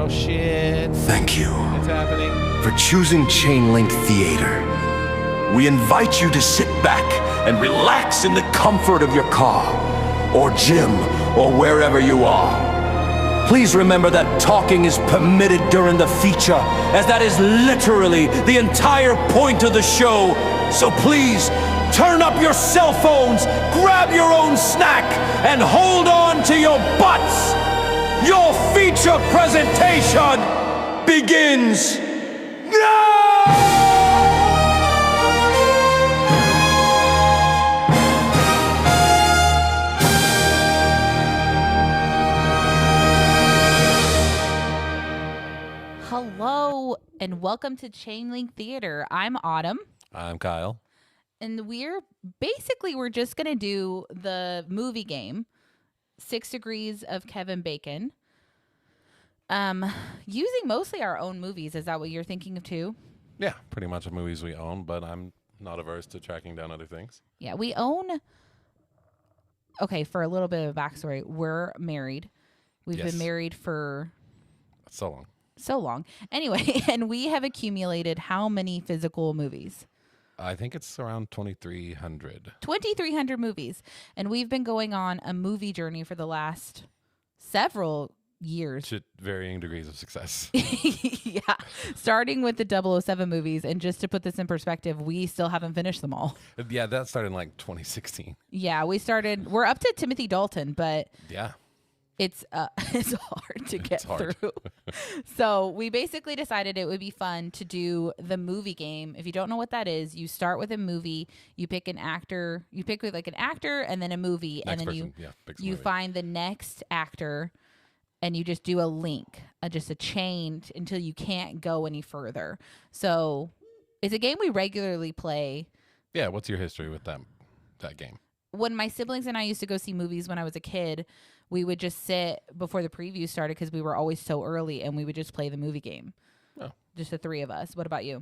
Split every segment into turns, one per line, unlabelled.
Oh, shit.
Thank you
It's happening.
for choosing Chain Link Theater. We invite you to sit back and relax in the comfort of your car, or gym, or wherever you are. Please remember that talking is permitted during the feature, as that is literally the entire point of the show. So please, turn up your cell phones, grab your own snack, and hold on to your butts. Your feature presentation begins now!
Hello and welcome to Chain Link Theater. I'm Autumn.
I'm Kyle.
And we're just going to do the movie game, 6 Degrees of Kevin Bacon. Using mostly our own movies. Is that what you're thinking of too?
Yeah, pretty much the movies we own, but I'm not averse to tracking down other things.
Yeah, we own... Okay, for a little bit of a backstory, we're married. We've been married for... So long. Anyway, and we have accumulated how many physical movies?
I think it's around 2,300.
2,300 movies. And we've been going on a movie journey for the last several years.
To varying degrees of success.
Yeah. Starting with the 007 movies. And just to put this in perspective, we still haven't finished them all.
Yeah, that started in like 2016.
Yeah, we're up to Timothy Dalton, but...
Yeah.
It's hard to get through. So we basically decided it would be fun to do the movie game. If you don't know what that is, you start with a movie, you pick an actor, you pick with like an actor and then a movie,
Next
and then
person,
you find the next actor and you just do a link, just a chain until you can't go any further. So it's a game we regularly play.
Yeah, what's your history with that game?
When my siblings and I used to go see movies when I was a kid, we would just sit before the preview started because we were always so early, and we would just play the movie game.
Oh.
Just the three of us. What about you?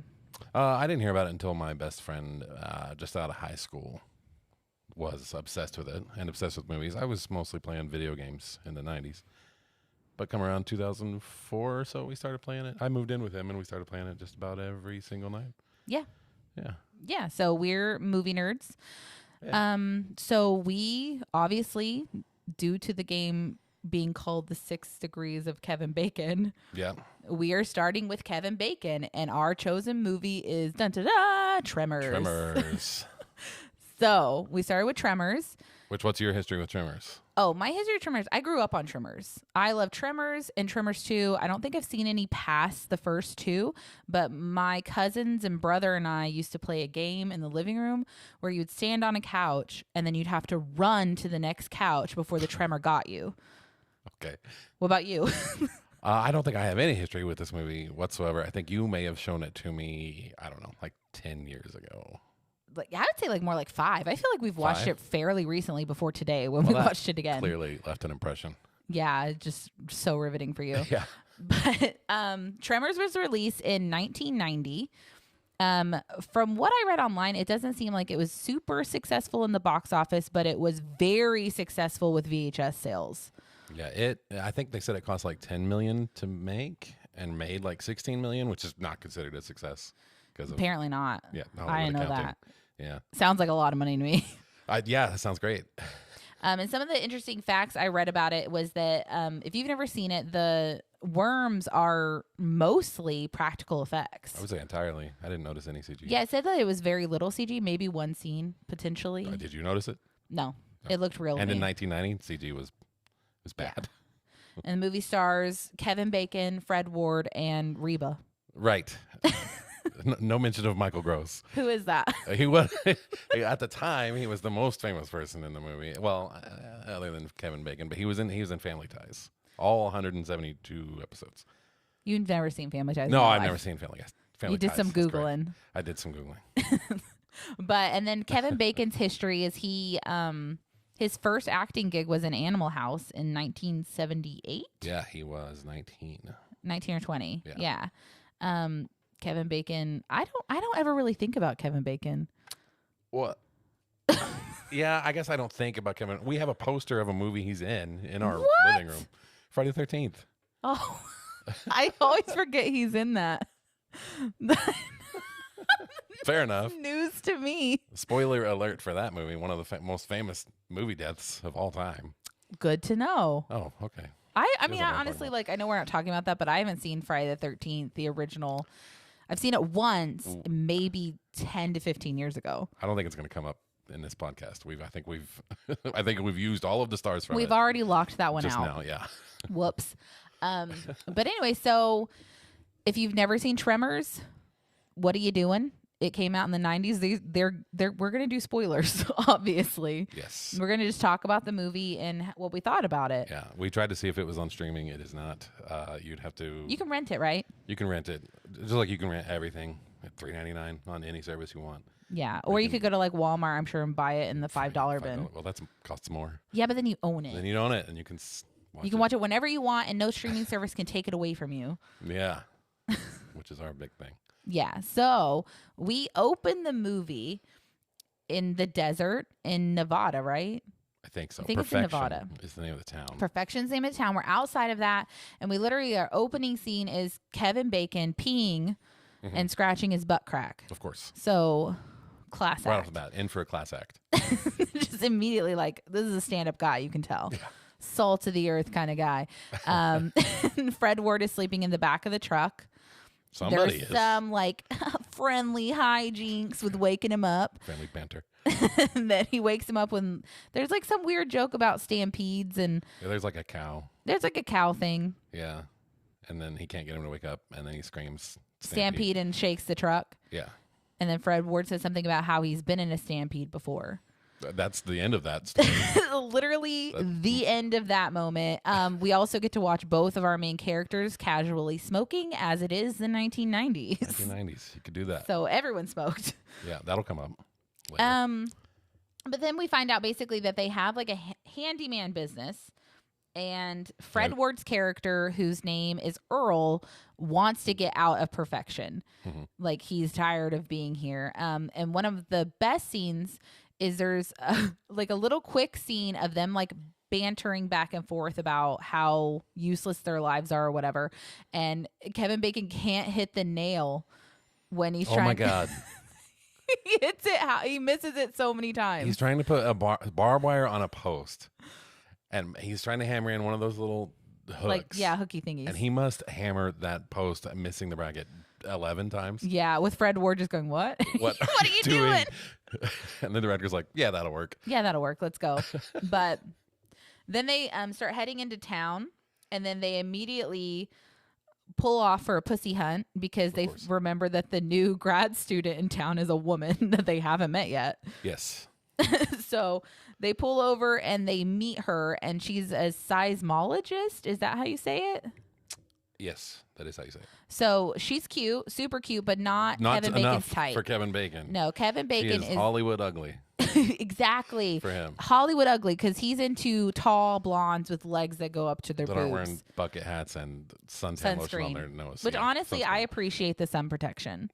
I didn't hear about it until my best friend, just out of high school, was obsessed with it and obsessed with movies. I was mostly playing video games in the 90s. But come around 2004 or so, we started playing it. I moved in with him, and we started playing it just about every single night.
Yeah.
Yeah.
Yeah, so we're movie nerds. Yeah. So we obviously, due to the game being called the 6 Degrees of Kevin Bacon, we are starting with Kevin Bacon, and our chosen movie is Tremors. So we started with Tremors.
What's your history with Tremors?
Oh, my history of Tremors. I grew up on Tremors. I love Tremors and Tremors 2. I don't think I've seen any past the first two, but my cousins and brother and I used to play a game in the living room where you'd stand on a couch and then you'd have to run to the next couch before the tremor got you.
Okay.
What about you?
I don't think I have any history with this movie whatsoever. I think you may have shown it to me, I don't know, like 10 years ago.
Like, I would say like more like 5. I feel like we've watched it fairly recently before today when we watched it again.
Clearly left an impression.
Yeah, just so riveting for you.
Yeah.
But Tremors was released in 1990. From what I read online, it doesn't seem like it was super successful in the box office, but it was very successful with VHS sales.
Yeah, I think they said it cost like $10 million to make and made like $16 million, which is not considered a success.
Apparently not.
Yeah,
I didn't know that.
Yeah.
Sounds like a lot of money to me.
Yeah, that sounds great.
And some of the interesting facts I read about it was that if you've never seen it, the worms are mostly practical effects.
I would say entirely. I didn't notice any CG.
Yeah, it said that it was very little CG, maybe one scene potentially.
Did you notice it?
No. It looked real.
And
to
in
me.
1990, CG was bad.
Yeah. And the movie stars Kevin Bacon, Fred Ward, and Reba.
Right. No mention of Michael Gross.
Who is that?
He was at the time. He was the most famous person in the movie. Well, other than Kevin Bacon, but he was in Family Ties, all 172 episodes.
You've never seen Family Ties?
No, I've never seen Family Ties.
You did some Googling.
I did some Googling.
And then Kevin Bacon's history is his first acting gig was in Animal House in 1978.
Yeah, he was 19.
19 or 20. Yeah. Kevin Bacon. I don't ever really think about Kevin Bacon.
What? Yeah, I guess I don't think about Kevin. We have a poster of a movie he's in our living room. Friday the 13th.
Oh. I always forget he's in that.
Fair enough.
News to me.
Spoiler alert for that movie. One of the most famous movie deaths of all time.
Good to know.
Oh, okay.
I mean, I honestly, like, I know we're not talking about that, but I haven't seen Friday the 13th, the original. I've seen it once, maybe 10 to 15 years ago.
I don't think it's going to come up in this podcast. I think we've used all of the stars from it.
We've already locked that one
just
out.
now, yeah.
Whoops. But anyway, so if you've never seen Tremors, what are you doing? It came out in the 90s. We're going to do spoilers, obviously.
Yes.
We're going to just talk about the movie and what we thought about it.
Yeah. We tried to see if it was on streaming. It is not. You'd have to.
You can rent it, right?
You can rent it. Just like you can rent everything at $3.99 on any service you want.
Yeah. Or you could go to like Walmart, I'm sure, and buy it in the $5 bin.
Well, that costs more.
Yeah, but then you own it.
Then you own it and you can
watch it whenever you want, and no streaming service can take it away from you.
Yeah. Which is our big thing.
Yeah. So we open the movie in the desert in Nevada, right?
I think so.
I think it's in Nevada.
Is the name of the town.
Perfection's the name of the town. We're outside of that, and we literally, our opening scene is Kevin Bacon peeing and scratching his butt crack.
Of course.
So class act.
Right off the bat, in for a class act.
Just immediately like, this is a stand-up guy, you can tell.
Yeah.
Salt of the earth kind of guy. Fred Ward is sleeping in the back of the truck.
Somebody
There's
is.
some like friendly hijinks with waking him up.
Friendly banter.
And then he wakes him up when there's like some weird joke about stampedes and
Yeah, there's like a cow.
there's like a cow thing.
Yeah. And then he can't get him to wake up, and then he screams
Stampede and shakes the truck.
Yeah.
And then Fred Ward says something about how he's been in a stampede before.
That's the end of that story.
Literally the end of that moment. We also get to watch both of our main characters casually smoking, as it is the 1990s.
1990s. You could do that.
So everyone smoked.
Yeah, that'll come up later.
But then we find out basically that they have like a handyman business, and Fred Ward's character, whose name is Earl, wants to get out of Perfection. Like, he's tired of being here. And one of the best scenes is there's like a little quick scene of them like bantering back and forth about how useless their lives are or whatever. And Kevin Bacon can't hit the nail when he's trying.
Oh my God.
He hits it. He misses it so many times.
He's trying to put a barbed wire on a post, and he's trying to hammer in one of those little hooks.
Like, yeah, hooky thingies.
And he must hammer that post, missing the bracket 11 times.
Yeah, with Fred Ward just going, what?
What
are you doing?
And the director's like, yeah, that'll work.
Yeah, that'll work. Let's go. But then they start heading into town, and then they immediately pull off for a pussy hunt because they remember that the new grad student in town is a woman that they haven't met yet.
Yes.
So they pull over and they meet her, and she's a seismologist. Is that how you say it?
Yes, that is how you say it.
So she's cute, super cute, but not Kevin Bacon's type.
For Kevin Bacon.
No, Kevin Bacon
is Hollywood ugly.
Exactly.
For him.
Hollywood ugly, because he's into tall blondes with legs that go up to their
that
boobs.
aren't wearing bucket hats and suntan lotion on their nose.
Which honestly,
sunscreen.
I appreciate the sun protection.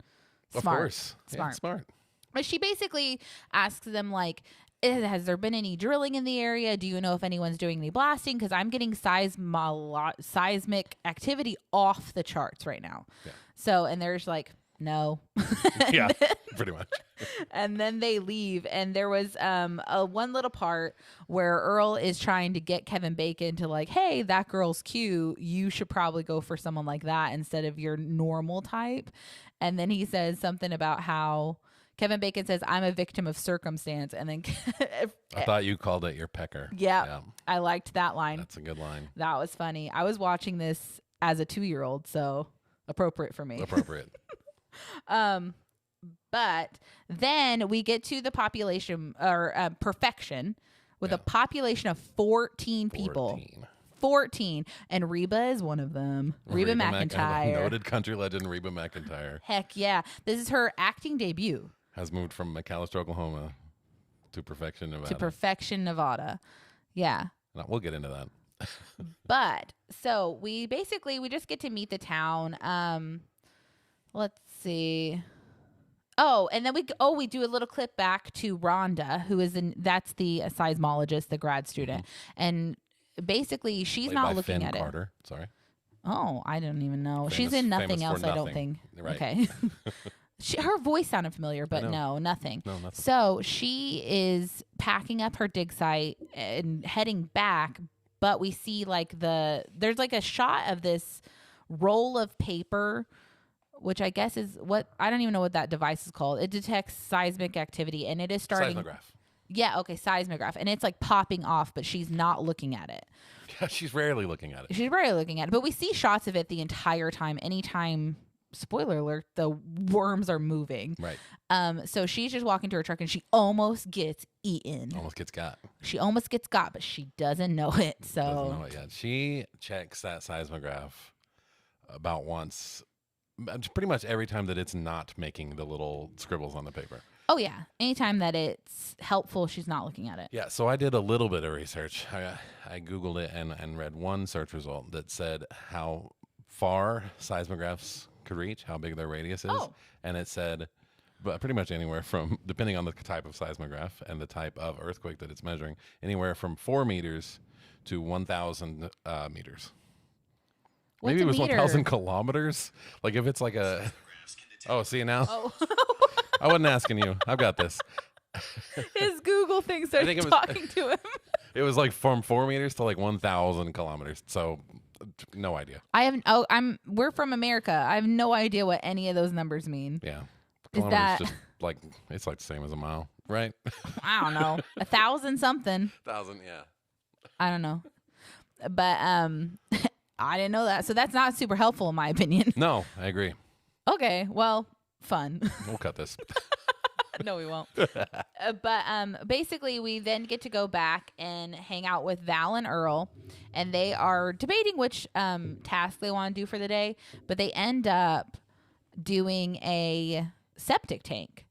Smart.
Of course.
Smart.
Yeah, smart.
But she basically asks them, like, has there been any drilling in the area? Do you know if anyone's doing any blasting? Because I'm getting seismic activity off the charts right now.
Yeah.
So, and there's like, no.
Yeah, pretty much.
And then they leave, and there was a one little part where Earl is trying to get Kevin Bacon to like, hey, that girl's cute. You should probably go for someone like that instead of your normal type. And then he says something about how Kevin Bacon says, I'm a victim of circumstance. And then
I thought you called it your pecker.
Yeah, I liked that line.
That's a good line.
That was funny. I was watching this as a 2-year-old, so appropriate for me.
Appropriate.
But then we get to the population or Perfection with a population of 14 people. 14. And Reba is one of them. Reba McEntire.
Noted country legend Reba McEntire.
Heck yeah. This is her acting debut.
Has moved from McAllister, Oklahoma to Perfection,
Nevada. Yeah.
No, we'll get into that.
But so we just get to meet the town. Let's see. Oh, and then we do a little clip back to Rhonda, who is that's the seismologist, the grad student. And basically she's
Played
not
by
looking
Finn
at
Carter. Sorry.
Oh, I don't even know. She's
Famous-
in nothing
famous for
else, I don't
nothing.
think.
Right.
Okay. Her voice sounded familiar, but
know.
no, nothing.
No, nothing.
So she is packing up her dig site and heading back, but we see like there's like a shot of this roll of paper, which I guess is I don't even know what that device is called. It detects seismic activity, and it is starting.
Seismograph.
Yeah, okay, seismograph, and it's like popping off, but she's not looking at it.
Yeah, she's rarely looking at it.
She's rarely looking at it, but we see shots of it the entire time. Anytime, spoiler alert, the worms are moving.
Right.
So she's just walking to her truck, and she almost gets eaten.
Almost gets got.
She almost gets got, but she doesn't know it. So
Doesn't know it yet. She checks that seismograph about once, pretty much every time that it's not making the little scribbles on the paper.
oh yeah, anytime that it's helpful, she's not looking at it.
Yeah, so I did a little bit of research. I Googled it and read one search result that said how far seismographs could reach, how big their radius is.
Oh.
And it said, but pretty much anywhere from, depending on the type of seismograph and the type of earthquake that it's measuring, anywhere from 4 meters to 1,000 meters.
What's
Maybe
a
it was
meter?
1,000 kilometers. Like if it's like a... Oh, see now?
Oh,
I wasn't asking you. I've got this.
his Google thing started
think it was-
talking to him.
It was like from 4 meters to like 1,000 kilometers. So no idea.
We're from America. I have no idea what any of those numbers mean.
Yeah.
Is
Kilometers
that-
just like, it's like the same as a mile, right?
I don't know, 1,000 something.
1,000, yeah.
I don't know, but I didn't know that. So that's not super helpful in my opinion.
No, I agree.
Okay, well, fun.
We'll cut this.
No, we won't. But basically, we then get to go back and hang out with Val and Earl, and they are debating which task they want to do for the day. But they end up doing a septic tank.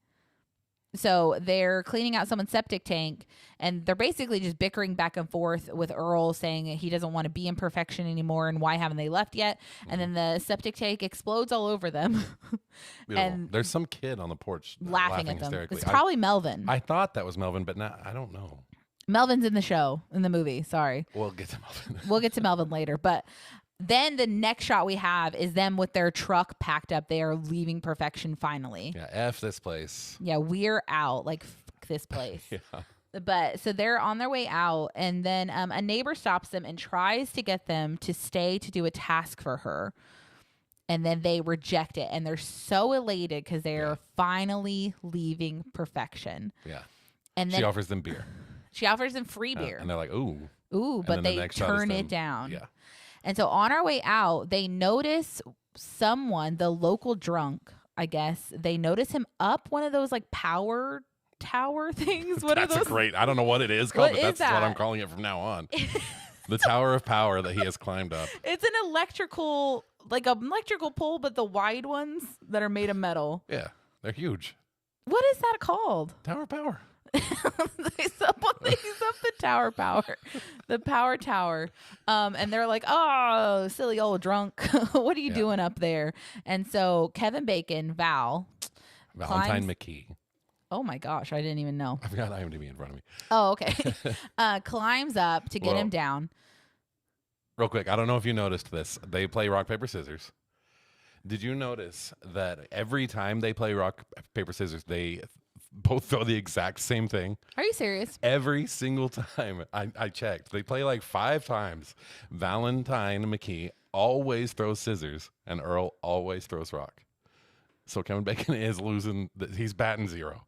So they're cleaning out someone's septic tank, and they're basically just bickering back and forth with Earl saying he doesn't want to be in perfection anymore, and why haven't they left yet? And then the septic tank explodes all over them. And
there's some kid on the porch
laughing at them.
hysterically.
It's probably Melvin.
I thought that was Melvin, but now I don't know.
Melvin's in the movie. Sorry.
We'll get to Melvin.
We'll get to Melvin later. But then the next shot we have is them with their truck packed up. They are leaving perfection finally.
Yeah, F this place.
Yeah, we're out. Like, fuck this place.
Yeah.
But so they're on their way out, and then a neighbor stops them and tries to get them to stay to do a task for her. And then they reject it, and they're so elated because they are finally leaving perfection.
Yeah.
And then
She offers them beer.
she offers them free beer.
And they're like, ooh.
Ooh,
And
but
then the
they
next shot is
turn
them-
it down.
Yeah.
And so on our way out, they notice someone, the local drunk, I guess, they notice him up one of those like power tower things. What
That's
are
a
those?
great, I don't know what it is called,
What
but
is
that's what I'm
that?
calling it from now on. The Tower of Power that he has climbed up.
It's an electrical, like an electrical pole, but the wide ones that are made of metal.
Yeah. They're huge.
What is that called?
Tower of Power.
Someone thinks up the tower power, the power tower, and they're like, "Oh, silly old drunk, what are you doing up there?" And so Kevin Bacon, Val,
Valentine
climbs-
McKee.
Oh my gosh, I didn't even know.
I've got IMDb in front of me.
Oh, okay. Climbs up to get
Whoa.
him down.
Real quick, I don't know if you noticed this. They play rock, paper, scissors. Did you notice that every time they play rock, paper, scissors, they both throw the exact same thing?
Are you serious?
Every single time. I checked. They play like 5 times. Valentine McKee always throws scissors, and Earl always throws rock. So Kevin Bacon is losing. He's batting 0.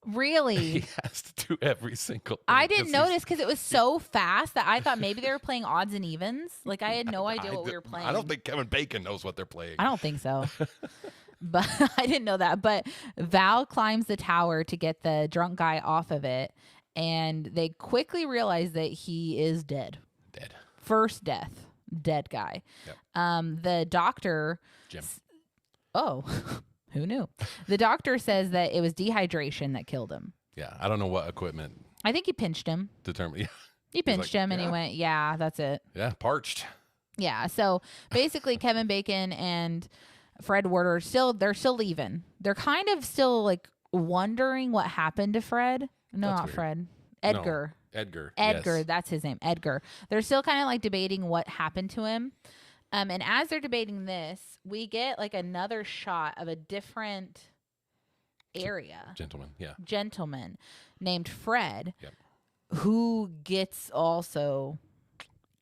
Really?
He has to do every single thing.
I didn't
'cause he's-
notice because it was so fast that I thought maybe they were playing odds and evens. Like I had no idea what we were playing.
I don't think Kevin Bacon knows what they're playing.
I don't think so. But I didn't know that. But Val climbs the tower to get the drunk guy off of it, and they quickly realize that he is dead.
Dead.
First death, dead guy.
Yep.
The doctor.
Jim.
Oh, who knew? The doctor says that it was dehydration that killed him.
Yeah, I don't know what equipment
I think he pinched him.
determined. Yeah,
He pinched
like,
him, and he
"Yeah."
went, "Yeah, that's it."
yeah, parched.
Yeah. So basically, Kevin Bacon and Fred Ward are they're still leaving. They're kind of still like wondering what happened to Fred. No,
That's
not
weird.
Fred.
No,
Edgar.
Edgar.
Edgar,
Yes.
that's his name. Edgar. They're still kind of like debating what happened to him. And as they're debating this, we get like another shot of a different area. Gentleman named Fred, who gets also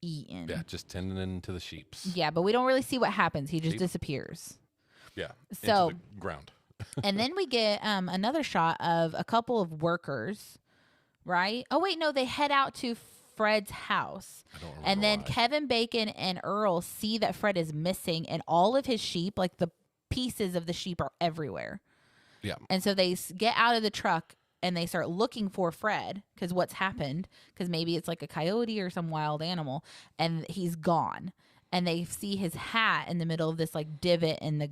eaten.
Yeah, just tending to the sheeps.
Yeah, but we don't really see what happens. He just disappears.
Yeah,
so
into the ground.
And then we get another shot of a couple of workers, right? Oh, wait, no, they head out to Fred's house.
I don't remember
and then
why.
Kevin Bacon and Earl see that Fred is missing, and all of his sheep, like the pieces of the sheep, are everywhere.
Yeah.
And so they get out of the truck and they start looking for Fred because what's happened, because maybe it's like a coyote or some wild animal, and he's gone. And they see his hat in the middle of this like divot in the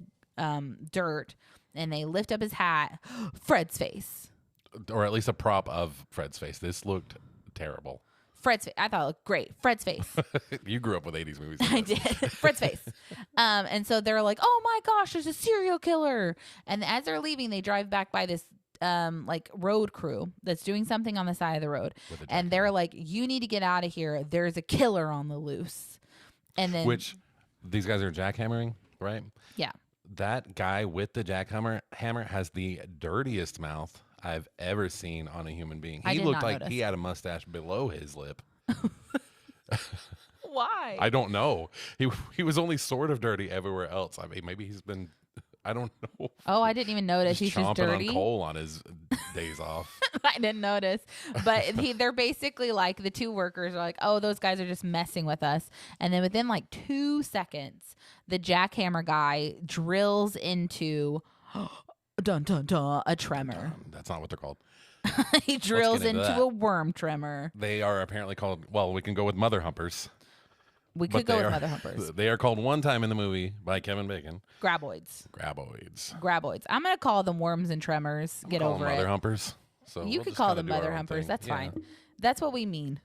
dirt, and they lift up his hat. Fred's face.
Or at least a prop of Fred's face. This looked terrible.
Fred's face. I thought it looked great. Fred's face.
You grew up with 80s movies.
I did. Fred's face. And so they're like, oh my gosh, there's a serial killer. And as they're leaving, they drive back by this like road crew that's doing something on the side of the road. And they're like, you need to get out of here. There's a killer on the loose. And then
Which these guys are jackhammering, right?
Yeah.
That guy with the jackhammer has the dirtiest mouth I've ever seen on a human being.
I
He
did
looked
not
like
notice.
he had a mustache below his lip.
Why?
I don't know. He was only sort of dirty everywhere else. I mean, maybe he's been, I don't know.
Oh, I didn't even notice. He's just
chomping
dirty.
on coal on his days off.
I didn't notice. But they're basically like, the two workers are like, oh, those guys are just messing with us. And then within like 2 seconds, the jackhammer guy drills into dun dun dun a tremor.
That's not what they're called.
He drills
into
into
that.
a worm tremor.
They are apparently called, well, we can go with mother humpers.
We
but
could go
they
with
are-
mother humpers.
They are called one time in the movie by Kevin Bacon.
Graboids.
Graboids.
I'm going to call them worms and tremors. Get
Call
over
them
it.
mother humpers. So
You
we'll
could
just
call
kinda
them
do our
mother
own
humpers.
thing.
That's
Yeah.
fine. That's what we mean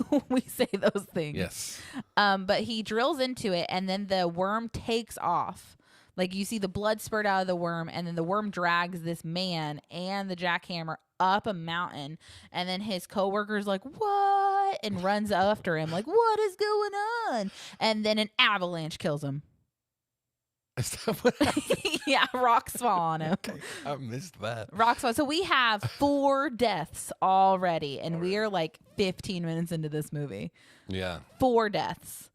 when we say those things.
Yes.
But he drills into it, and then the worm takes off. Like, you see the blood spurt out of the worm, and then the worm drags this man and the jackhammer up a mountain. And then his coworker's like, what? And runs after him, like, what is going on? And then an avalanche kills him.
Is that what happened?
Yeah, rocks fall on him.
I missed that.
Rocks fall. So we have 4 deaths already, and we are like 15 minutes into this movie.
Yeah.
4 deaths.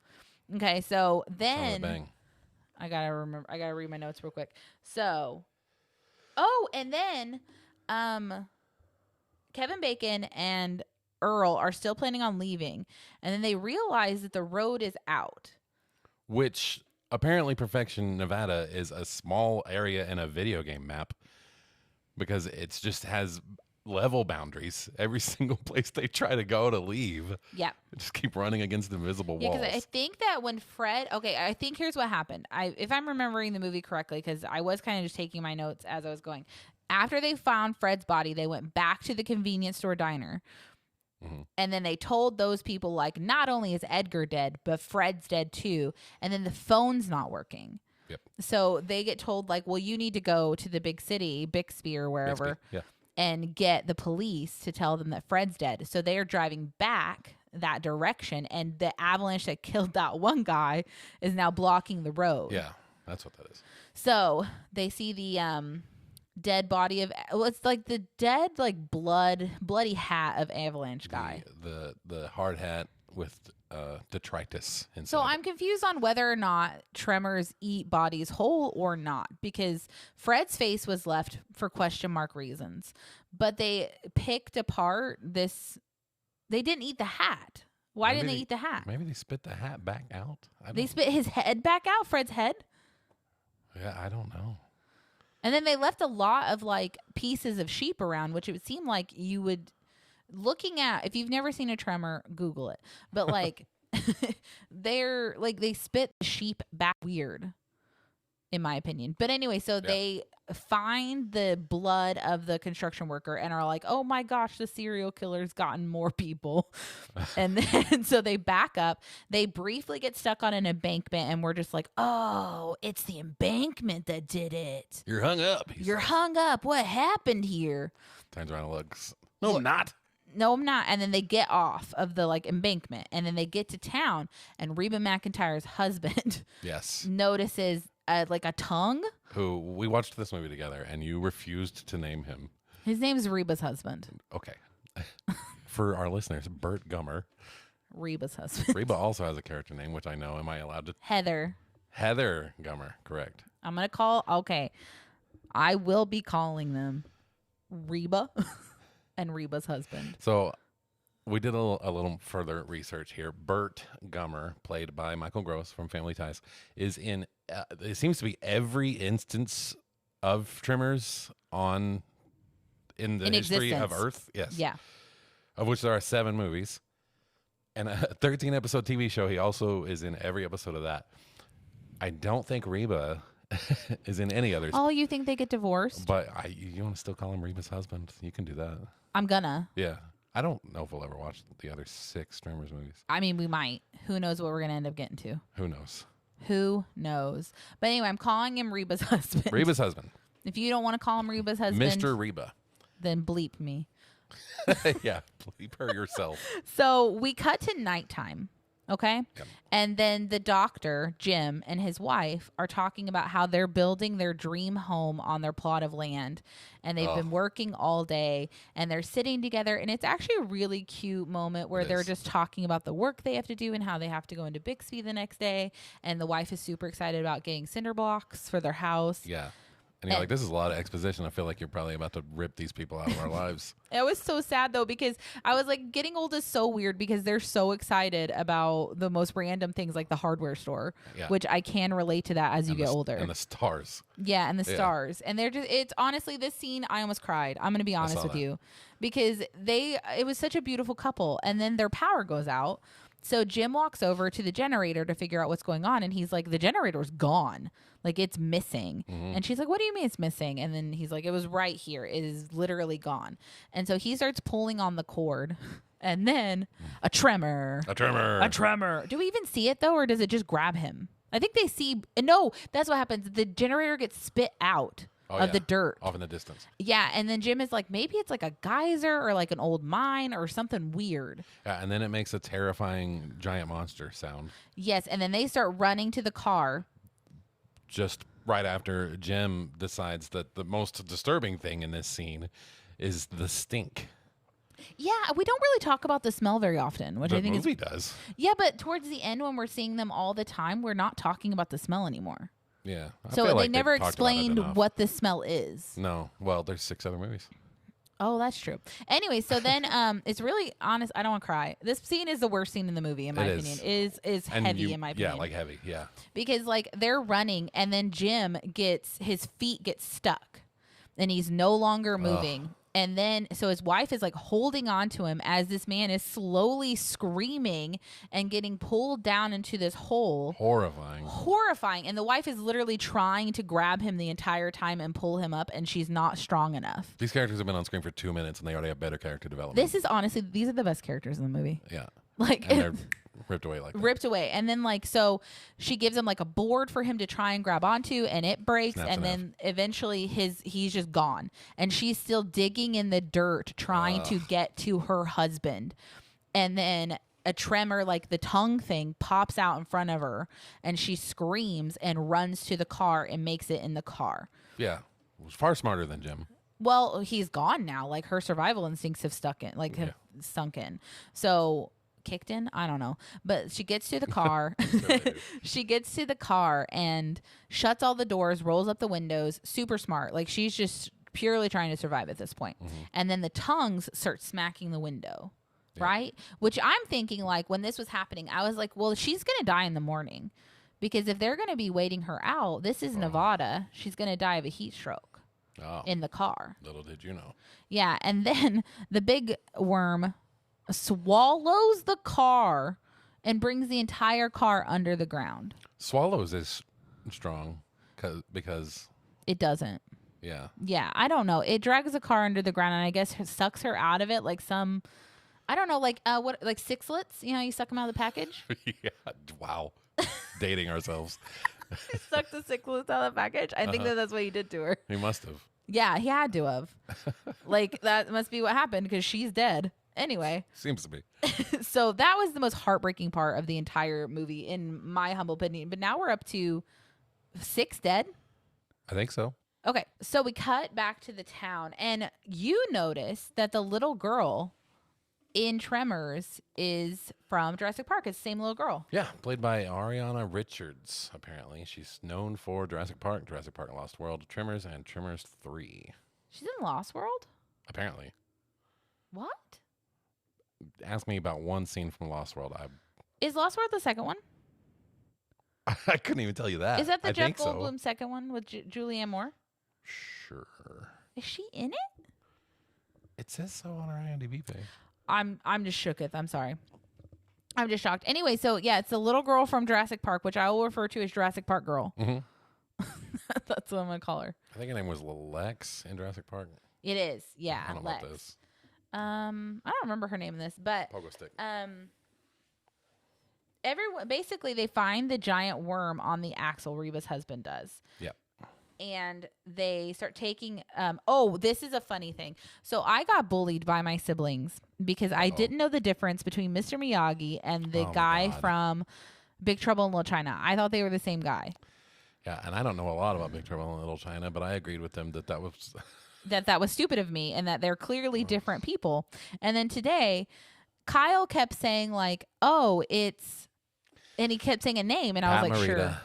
Okay, so
Son of a
then
bang.
I gotta read my notes real quick. So, and then Kevin Bacon and Earl are still planning on leaving, and then they realize that the road is out.
Which apparently Perfection, Nevada is a small area in a video game map because it just has level boundaries. Every single place they try to go to leave.
Yeah.
They just keep running against invisible
Yeah,
walls.
because I think that when Fred, I think here's what happened. If I'm remembering the movie correctly, because I was kind of just taking my notes as I was going. After they found Fred's body, they went back to the convenience store diner.
Mm-hmm.
And then they told those people, like, not only is Edgar dead, but Fred's dead too. And then the phone's not working.
Yep.
So they get told, like, well, you need to go to the big city, Bixby or wherever,
Yeah.
and get the police to tell them that Fred's dead. So they are driving back that direction, and the avalanche that killed that one guy is now blocking the road.
Yeah. That's what that is.
So they see the dead body of, it's like the dead, like bloody hat of avalanche guy.
The hard hat with detritus inside.
So I'm confused on whether or not tremors eat bodies whole or not, because Fred's face was left for question mark reasons, but they picked apart this. They didn't eat the hat. Why didn't they eat the hat?
Maybe they spit the hat back out.
They spit his head back out, Fred's head.
Yeah, I don't know.
And then they left a lot of like pieces of sheep around, which it would seem like you would, looking at, if you've never seen a tremor, Google it. But like they're like, they spit the sheep back weird, in my opinion. But anyway, so they find the blood of the construction worker and are like, oh my gosh, the serial killer's gotten more people. And then so they back up. They briefly get stuck on an embankment, and we're just like, oh, it's the embankment that did it.
You're hung up.
You're hung up. What happened here?
Turns around and looks. No, I'm not.
No, I'm not. And then they get off of the like embankment, and then they get to town, and Reba McEntire's husband
Yes.
notices like a tongue.
Who we watched this movie together, and you refused to name him.
His name's Reba's husband.
Okay. For our listeners, Bert Gummer.
Reba's husband.
Reba also has a character name, which I know. Am I allowed to?
Heather.
Heather Gummer. Correct.
I'm going to call. Okay. I will be calling them Reba and Reba's husband.
So we did a little further research here. Bert Gummer, played by Michael Gross from Family Ties, is in, it seems to be every instance of Tremors in the history of Earth. Yes.
Yeah.
Of which there are 7 movies. And a 13-episode TV show. He also is in every episode of that. I don't think Reba is in any others.
Oh, you think they get divorced?
But you want to still call him Reba's husband? You can do that.
I'm gonna.
Yeah. I don't know if we'll ever watch the other 6 Tremors movies.
I mean, we might. Who knows what we're gonna end up getting to?
Who knows?
Who knows? But anyway, I'm calling him Reba's husband.
Reba's husband.
If you don't want to call him Reba's husband,
Mr. Reba.
then bleep me.
Yeah, bleep her yourself.
So we cut to nighttime. Okay.
Yep.
And then the doctor, Jim, and his wife are talking about how they're building their dream home on their plot of land. And they've been working all day, and they're sitting together. And it's actually a really cute moment where they're just talking about the work they have to do and how they have to go into Bixby the next day. And the wife is super excited about getting cinder blocks for their house.
Yeah. And you're like, this is a lot of exposition. I feel like you're probably about to rip these people out of our lives.
It was so sad, though, because I was like, getting old is so weird because they're so excited about the most random things like the hardware store, which I can relate to that as you get older.
And the stars.
Yeah, and the stars. And they're just, it's honestly, this scene, I almost cried. I'm going to be honest with you because it was such a beautiful couple. And then their power goes out. So Jim walks over to the generator to figure out what's going on. And he's like, the generator's gone. Like, it's missing. Mm-hmm. And she's like, what do you mean it's missing? And then he's like, it was right here. It is literally gone. And so he starts pulling on the cord. And then a tremor.
A tremor.
A tremor. Do we even see it, though, or does it just grab him? I think they see. No, that's what happens. The generator gets spit out of the dirt.
Off in the distance.
Yeah, and then Jim is like, maybe it's like a geyser or like an old mine or something weird.
Yeah, and then it makes a terrifying giant monster sound.
Yes, and then they start running to the car.
Just right after Jim decides that the most disturbing thing in this scene is the stink.
Yeah, we don't really talk about the smell very often, which I think
movie does.
Yeah, but towards the end when we're seeing them all the time, we're not talking about the smell anymore.
Yeah.
So they never explained what the smell is.
No. Well, there's 6 other movies.
Oh, that's true. Anyway, so then it's really honest. I don't want to cry. This scene is the worst scene in the movie, in my opinion. Is heavy, in my opinion.
Yeah, like heavy, yeah.
Because like they're running, and then Jim his feet get stuck, and he's no longer moving. Ugh. And then, so his wife is like holding on to him as this man is slowly screaming and getting pulled down into this hole. Horrifying. And the wife is literally trying to grab him the entire time and pull him up, and she's not strong enough.
These characters have been on screen for 2 minutes, and they already have better character development.
This is honestly, these are the best characters in the movie.
Yeah.
Like,
and they're ripped away like that.
Ripped away. And then like, so she gives him like a board for him to try and grab onto, and it breaks. And then eventually he's just gone. And she's still digging in the dirt trying to get to her husband. And then a tremor, like the tongue thing, pops out in front of her, and she screams and runs to the car and makes it in the car.
Yeah. It was far smarter than Jim.
Well, he's gone now. Like her survival instincts have have sunk in. So kicked in, I don't know, but she gets to the car. She gets to the car and shuts all the doors, rolls up the windows. Super smart. Like she's just purely trying to survive at this point. Mm-hmm. And then the tongues start smacking the window. Right? Which I'm thinking, like, when this was happening, I was like, well, she's going to die in the morning. Because if they're going to be waiting her out, this is Nevada. She's going to die of a heat stroke in the car. Little did you know. Yeah. And then the big worm swallows the car and brings the entire car under the ground. Swallows is strong because it doesn't. Yeah, I don't know. It drags the car under the ground and I guess sucks her out of it like some, I don't know, like what, like sixlets? You know, you suck them out of the package. Yeah. Wow. Dating ourselves. He sucked the sixlets out of the package. I think that's what he did to her.
He must have.
Yeah, he had to have. Like that must be what happened because she's dead. Anyway,
Seems to be.
so that was the most heartbreaking part of the entire movie, in my humble opinion. But now we're up to 6 dead.
I think so.
Okay, so we cut back to the town, and you notice that the little girl in Tremors is from Jurassic Park. It's the same little girl.
Yeah, played by Ariana Richards, apparently. She's known for Jurassic Park Lost World, Tremors, and Tremors 3.
She's in Lost World?
Apparently.
What?
Ask me about one scene from Lost World.
Is Lost World the second one?
I couldn't even tell you that.
Is that the
I
Jeff
think so.
Goldblum second one with Julianne Moore?
Sure.
Is she in it?
It says so on our IMDb page.
I'm just shooketh. I'm sorry. I'm just shocked. Anyway, so yeah, it's the little girl from Jurassic Park, which I will refer to as Jurassic Park girl.
Mm-hmm.
That's what I'm gonna call her.
I think her name was Lex in Jurassic Park.
It is, yeah,
I don't know
Lex.
what this.
I don't remember her name in this, but
Pogo stick.
everyone basically they find the giant worm on the axle. Reba's husband does.
Yep.
And they start taking this is a funny thing. So I got bullied by my siblings because I didn't know the difference between Mr. Miyagi and the guy from Big Trouble in Little China. I thought they were the same guy.
Yeah, and I don't know a lot about Big Trouble in Little China, but I agreed with them that was
that was stupid of me and that they're clearly different people. And then today, Kyle kept saying like, "Oh, it's," and he kept saying a name, and I was like,
Morita.
"Sure."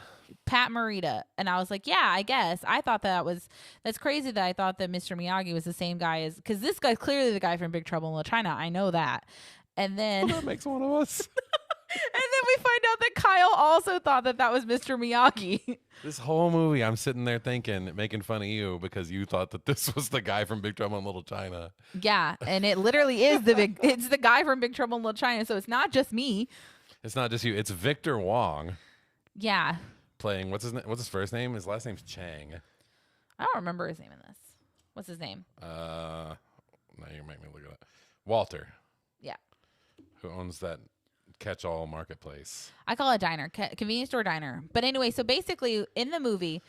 Pat Morita. And I was like, yeah, I guess. I thought that's crazy that I thought that Mr. Miyagi was the same guy as, because this guy's clearly the guy from Big Trouble in Little China. I know that. And then
Well, that makes one of us.
and then we find out that Kyle also thought that was Mr. Miyagi.
This whole movie, I'm sitting there thinking, making fun of you because you thought that this was the guy from Big Trouble in Little China.
Yeah, and it literally is it's the guy from Big Trouble in Little China, so it's not just me.
It's not just you. It's Victor Wong
Yeah.
playing, what's his first name? His last name's Chang.
I don't remember his name in this. What's his name?
Now you make me look it up. Walter,
Yeah.
who owns that catch-all marketplace.
I call it a diner, convenience store diner. But anyway, so basically in the movie,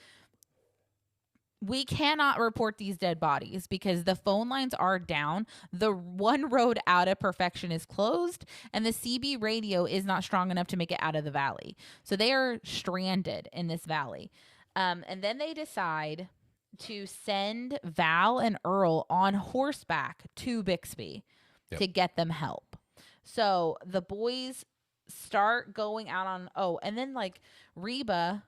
we cannot report these dead bodies because the phone lines are down. The one road out of Perfection is closed, and the CB radio is not strong enough to make it out of the valley. So they are stranded in this valley. And then they decide to send Val and Earl on horseback to Bixby to get them help. So the boys start going out on, and then like Reba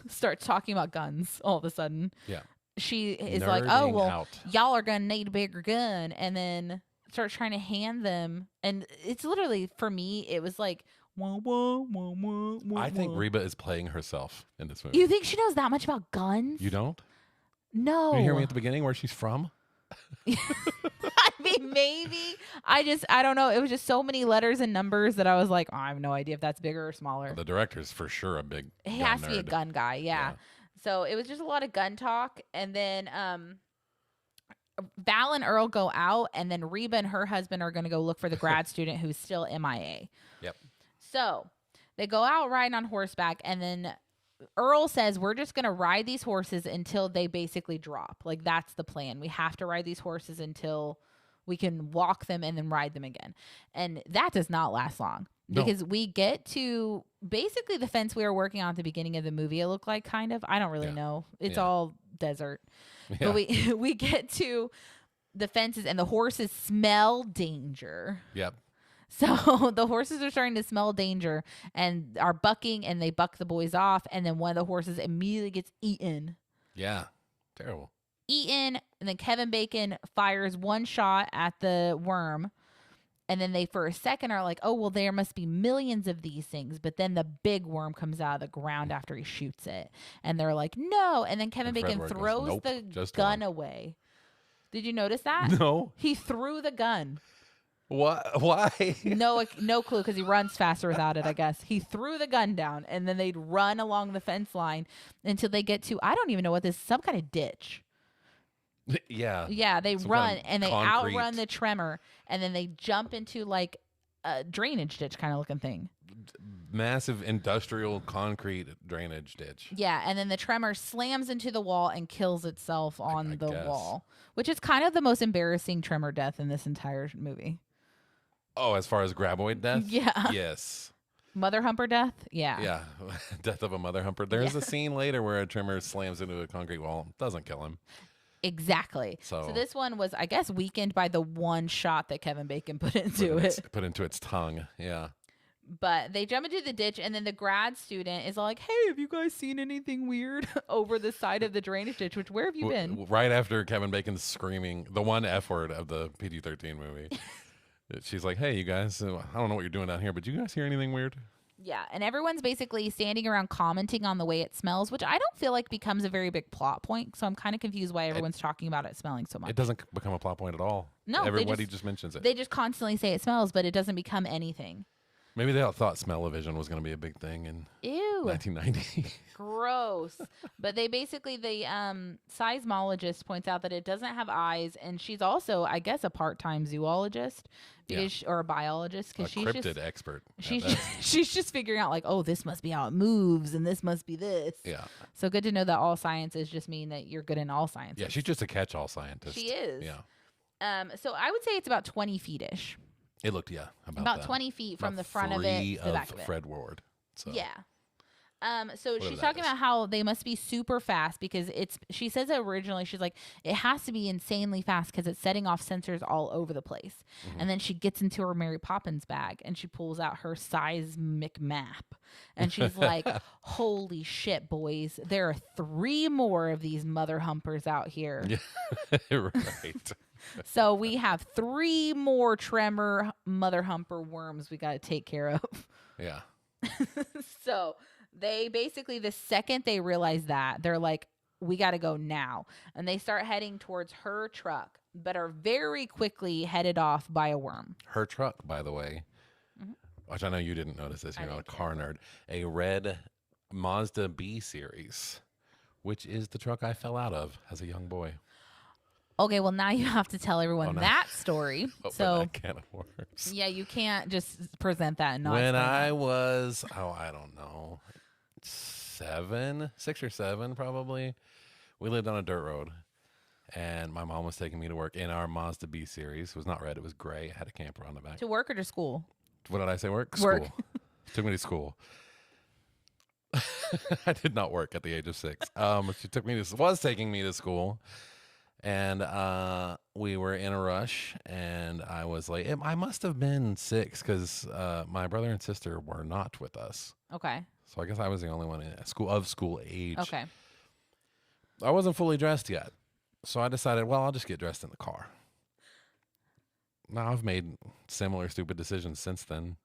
starts talking about guns all of a sudden. Yeah. She is like, oh, well, y'all are going to need a bigger gun. And then starts trying to hand them. And it's literally, for me, it was like, wah, wah, wah, wah, wah,
I think
wah.
Reba is playing herself in this movie.
You think she knows that much about guns?
You don't?
No.
You hear me at the beginning where she's from?
I mean, maybe. I don't know. It was just so many letters and numbers that I was like, I have no idea if that's bigger or smaller.
The director's for sure a big
He
gun
has to be a
nerd.
gun guy, yeah. So it was just a lot of gun talk. And then Val and Earl go out, and then Reba and her husband are going to go look for the grad student who's still MIA.
Yep.
So they go out riding on horseback, and then Earl says, we're just going to ride these horses until they basically drop. Like, that's the plan. We have to ride these horses until we can walk them and then ride them again. And that does not last long.
No.
Because we get to basically the fence we were working on at the beginning of the movie, it looked like, kind of. I don't really know. It's all desert.
Yeah.
But we get to the fences, and the horses smell danger.
Yep.
So the horses are starting to smell danger and are bucking, and they buck the boys off. And then one of the horses immediately gets eaten.
Yeah. Terrible.
Eaten. And then Kevin Bacon fires one shot at the worm. And then they, for a second, are like, oh, well, there must be millions of these things. But then the big worm comes out of the ground after he shoots it. And they're like, no. And then Kevin Bacon
Fred Ward goes,
throws
"Nope,
the
just
gun
one."
away. Did you notice that?
No.
He threw the gun.
What? Why?
No clue, because he runs faster without it, I guess. He threw the gun down, and then they'd run along the fence line until they get to, I don't even know what this is, some kind of ditch.
Yeah.
Yeah, they
Some
run,
kind of
and they
concrete.
outrun the tremor, and then they jump into like a drainage ditch kind of looking thing.
Massive industrial concrete drainage ditch.
Yeah, and then the tremor slams into the wall and kills itself on
I
the
guess.
wall, which is kind of the most embarrassing tremor death in this entire movie.
Oh, as far as graboid death?
Yeah.
Yes.
Mother humper death? Yeah.
Yeah. Death of a mother humper. There's a scene later where a Tremor slams into a concrete wall. Doesn't kill him.
Exactly. So this one was, I guess, weakened by the one shot that Kevin Bacon put into it.
Put into its tongue. Yeah.
But they jump into the ditch, and then the grad student is like, hey, have you guys seen anything weird over the side of the drainage ditch? Which, where have you been?
Right after Kevin Bacon's screaming the one F word of the PG-13 movie. She's like, hey, you guys, I don't know what you're doing down here, but do you guys hear anything weird?
Yeah, and everyone's basically standing around commenting on the way it smells, which I don't feel like becomes a very big plot point. So I'm kind of confused why everyone's talking about it smelling so much.
It doesn't become a plot point at all.
No,
everybody just mentions it.
They just constantly say it smells, but it doesn't become anything.
Maybe they thought smell-o-vision was going to be a big thing in
Ew.
1990.
Gross. But they basically, the seismologist points out that it doesn't have eyes, and she's also, I guess, a part-time zoologist because or a biologist because she's
cryptid
just
expert.
She's just figuring out like, oh, this must be how it moves, and this must be this.
Yeah.
So good to know that all sciences just mean that you're good in all sciences.
Yeah, she's just a catch-all scientist.
She is.
Yeah.
So I would say it's about 20 feet-ish.
It looked,
about 20 feet from the front of it to the back of it.
Fred Ward. So.
Yeah. So she's talking about how they must be super fast because she says originally, she's like, it has to be insanely fast because it's setting off sensors all over the place. Mm-hmm. And then she gets into her Mary Poppins bag and she pulls out her seismic map. And she's like, holy shit, boys. There are 3 more of these mother humpers out here.
Yeah. Right.
So we have 3 more Tremor mother humper worms we got to take care of.
Yeah.
So they basically, the second they realize that, they're like, we got to go now. And they start heading towards her truck, but are very quickly headed off by a worm.
Her truck, by the way, which I know you didn't notice this. You're not a car nerd. A red Mazda B series, which is the truck I fell out of as a young boy.
Okay, well, now you have to tell everyone that story.
So that can of worms.
Yeah, you can't just present that and not.
When I was, I don't know, 6 or 7 probably, we lived on a dirt road, and my mom was taking me to work in our Mazda B series. It was not red; it was gray. It had a camper on the back.
To work or to school?
What did I say? Work.
Work.
School. Took me to school. I did not work at the age of 6. She was taking me to school. And we were in a rush, and I was late. I must have been 6 because my brother and sister were not with us.
Okay.
So I guess I was the only one in school age.
Okay.
I wasn't fully dressed yet, so I decided, well, I'll just get dressed in the car. Now I've made similar stupid decisions since then.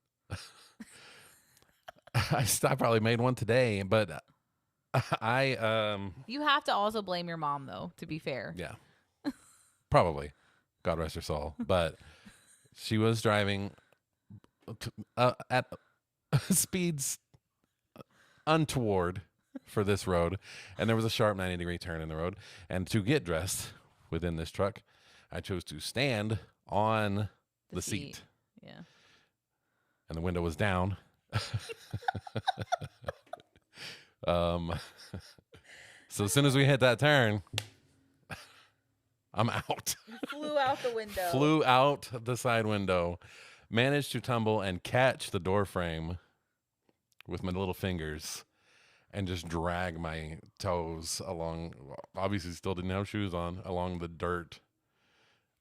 I probably made one today, but
you have to also blame your mom, though, to be fair.
Yeah. Probably. God rest her soul. But she was driving at speeds untoward for this road, and there was a sharp 90-degree turn in the road. And to get dressed within this truck, I chose to stand on the seat.
Yeah.
And the window was down. So as soon as we hit that turn, I'm out.
Flew out the window.
Flew out the side window. Managed to tumble and catch the door frame with my little fingers and just drag my toes along. Obviously still didn't have shoes on, along the dirt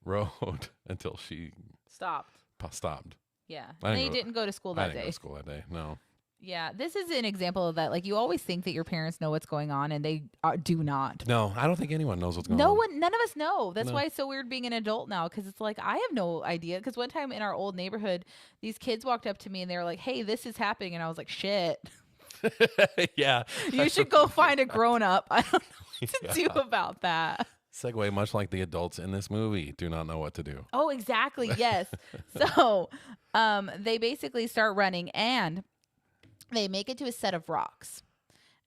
road until she
stopped. Yeah. And you didn't go to school that day.
I didn't go to school that day, no.
Yeah, this is an example of that. Like, you always think that your parents know what's going on, and they do not.
No, I don't think anyone knows what's going on.
None of us know. That's why it's so weird being an adult now, because it's like, I have no idea. Because one time in our old neighborhood, these kids walked up to me, and they were like, hey, this is happening. And I was like, shit.
Yeah.
You should go find a grown-up. I don't know what to do about that.
Segue, much like the adults in this movie, do not know what to do.
Oh, exactly. Yes. So they basically start running, and they make it to a set of rocks.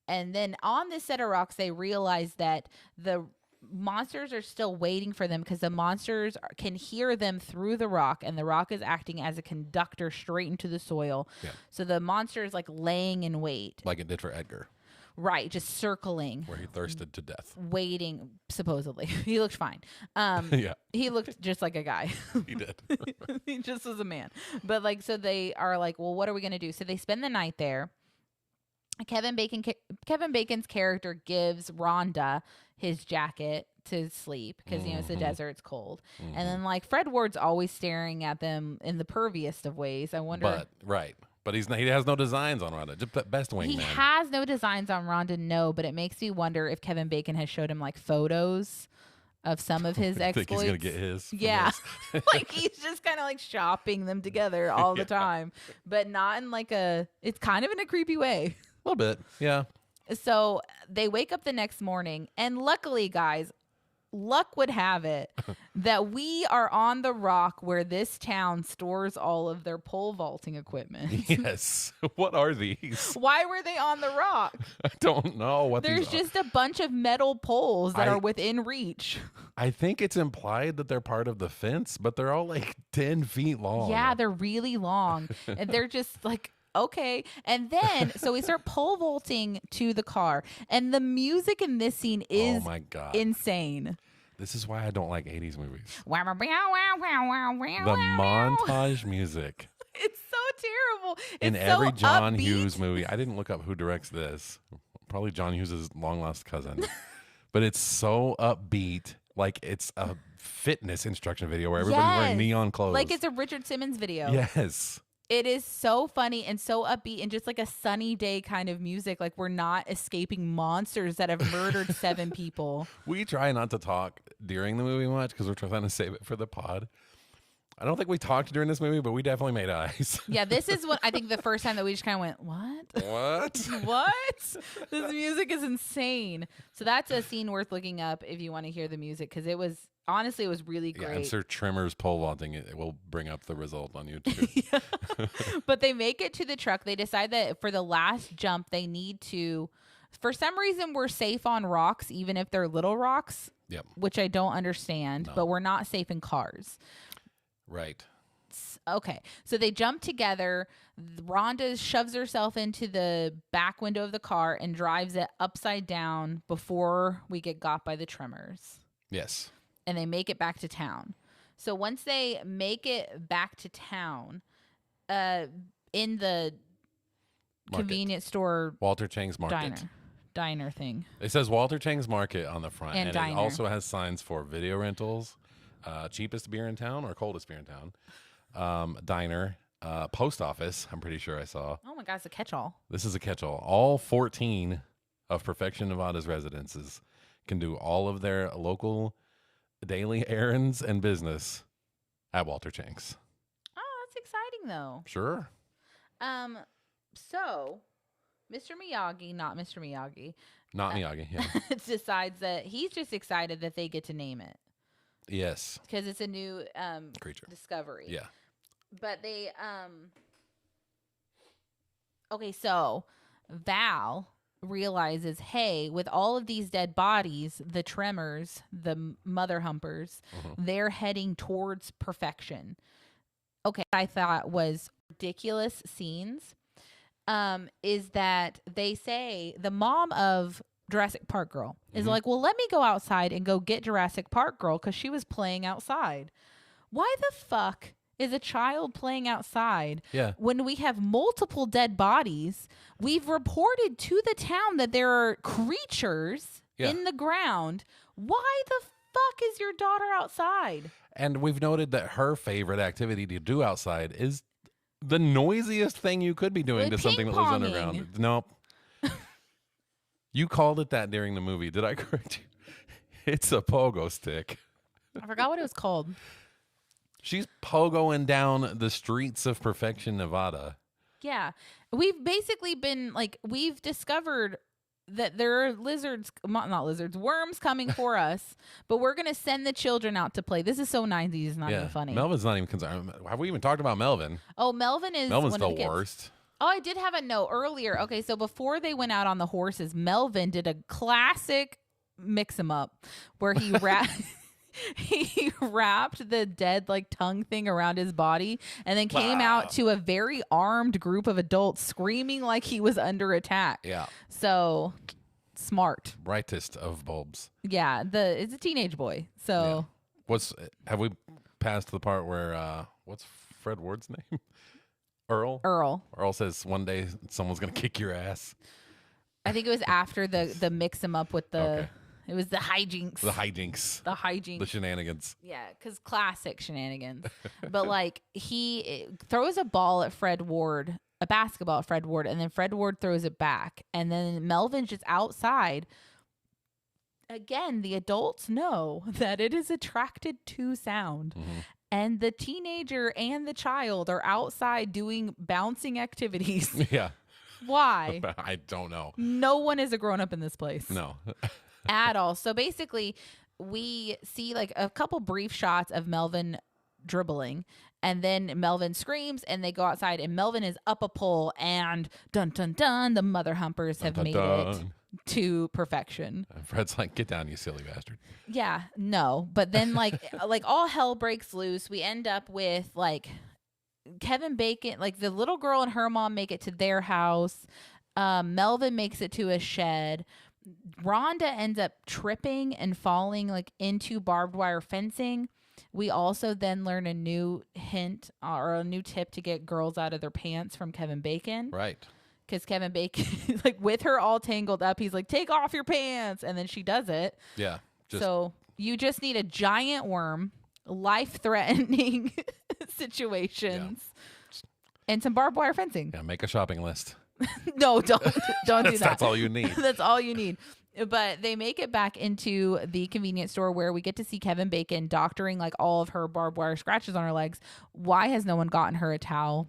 And then on this set of rocks, they realize that the monsters are still waiting for them because the monsters can hear them through the rock, and the rock is acting as a conductor straight into the soil. Yeah. So the monster is like laying in wait.
Like it did for Edgar.
Right, just circling,
where he thirsted to death.
waiting. Supposedly, he looked fine.
Yeah,
He looked just like a guy.
he did.
He just was a man. But like, so they are like, well, what are we gonna do? So they spend the night there. Kevin Bacon's character gives Rhonda his jacket to sleep because it's the desert, it's cold. And then like Fred Ward's always staring at them in the perviest of ways. I wonder.
But he has no designs on Rhonda. Just best wingman.
He has no designs on Rhonda, no, but it makes me wonder if Kevin Bacon has showed him like photos of some of his
I
exploits.
think he's gonna get his.
Yeah. Like he's just kind of like shopping them together all the time, but not in like it's kind of in a creepy way.
A little bit, yeah.
So they wake up the next morning, and luckily, guys, luck would have it that we are on the rock where this town stores all of their pole vaulting equipment.
Yes. What are these?
Why were they on the rock?
I don't know what
There's
these are.
just a bunch of metal poles that are within reach.
I think it's implied that they're part of the fence, but they're all like 10 feet long.
Yeah, they're really long. And they're just like, okay. And then, so we start pole vaulting to the car. And the music in this scene is
oh my God.
insane.
This is why I don't like 80s movies.
The
The montage music.
It's so terrible.
In
It's
every
so
John
upbeat.
Hughes movie. I didn't look up who directs this. Probably John Hughes' long-lost cousin. But it's so upbeat. Like it's a fitness instruction video where everybody's wearing neon clothes.
Like it's a Richard Simmons video.
Yes.
It is so funny and so upbeat and just like a sunny day kind of music. Like we're not escaping monsters that have murdered 7 people.
We try not to talk during the movie much because we're trying to save it for the pod. I don't think we talked during this movie, but we definitely made eyes.
Yeah, this is what I think the first time that we just kind of went, what?
What?
What? This music is insane. So that's a scene worth looking up if you want to hear the music because it was, honestly, it was really great.
Yeah, I'm sure Tremors pole vaulting it will bring up the result on YouTube.
Yeah. But they make it to the truck. They decide that for the last jump, they need to, for some reason, we're safe on rocks, even if they're little rocks,
Yep.
which I don't understand, but we're not safe in cars.
Right.
Okay, so they jump together. Rhonda shoves herself into the back window of the car and drives it upside down before we get got by the Tremors.
Yes.
And they make it back to town. So once they make it back to town, in the convenience store
Walter Chang's Market.
diner thing.
It says Walter Chang's Market on the front.
And
it
diner.
also has signs for video rentals, cheapest beer in town or coldest beer in town, diner, post office, I'm pretty sure I saw.
Oh my God, it's a catch-all.
This is a catch-all. All 14 of Perfection Nevada's residences can do all of their local daily errands and business at Walter Chang's.
Oh, that's exciting though.
Sure.
So Mr. Miyagi, not Mr. Miyagi,
Not Miyagi, yeah.
decides that he's just excited that they get to name it
Yes.
because it's a new
Creature.
discovery.
Yeah.
But they okay, so Val realizes, hey, with all of these dead bodies, the Tremors, the mother humpers, they're heading towards perfection. Okay, I thought was ridiculous scenes is that they say the mom of Jurassic Park girl is like, well, let me go outside and go get Jurassic Park girl because she was playing outside. Why the fuck is a child playing outside when we have multiple dead bodies? We've reported to the town that there are creatures in the ground. Why the fuck is your daughter outside?
And we've noted that her favorite activity to do outside is the noisiest thing you could be doing to something that lives underground. Nope. You called it that during the movie. Did I correct you? It's a pogo stick.
I forgot what it was called.
She's pogoing down the streets of Perfection, Nevada.
Yeah. We've basically been like, we've discovered that there are worms coming for us, but we're going to send the children out to play. This is so 90s, it's not even funny.
Melvin's not even concerned. Have we even talked about Melvin?
Oh, Melvin's
the
one of the kids.
worst.
Oh, I did have a note earlier. Okay, so before they went out on the horses, Melvin did a classic mix 'em up where he he wrapped the dead like tongue thing around his body and then came out to a very armed group of adults screaming like he was under attack.
Yeah.
So smart.
Brightest of bulbs.
Yeah, it's a teenage boy. So
Have we passed the part where what's Fred Ward's name? Earl. Earl says one day someone's gonna kick your ass.
I think it was after the mix him up with the.
Okay.
It was the hijinks.
The hijinks.
The hijinks.
The shenanigans.
Yeah, because classic shenanigans. But like he throws a ball at Fred Ward, a basketball at Fred Ward, and then Fred Ward throws it back, and then Melvin's just outside. Again, the adults know that it is attracted to sound.
Mm-hmm.
And the teenager and the child are outside doing bouncing activities.
Yeah.
Why?
I don't know.
No one is a grown up in this place.
No.
At all. So basically, we see like a couple brief shots of Melvin dribbling, and then Melvin screams, and they go outside, and Melvin is up a pole, and dun dun dun, the mother humpers have made it to perfection.
And Fred's like, "Get down, you silly bastard."
Yeah, no, but then like all hell breaks loose. We end up with like Kevin Bacon, like the little girl and her mom make it to their house. Melvin makes it to a shed. Rhonda ends up tripping and falling like into barbed wire fencing. We also then learn a new hint or a new tip to get girls out of their pants from Kevin Bacon.
Right.
Because Kevin Bacon, like with her all tangled up, he's like, take off your pants. And then she does it.
Yeah.
So you just need a giant worm, life-threatening situations, and some barbed wire fencing.
Yeah, make a shopping list.
No, don't do that.
That's all you need.
That's all you need. But they make it back into the convenience store where we get to see Kevin Bacon doctoring like all of her barbed wire scratches on her legs. Why has no one gotten her a towel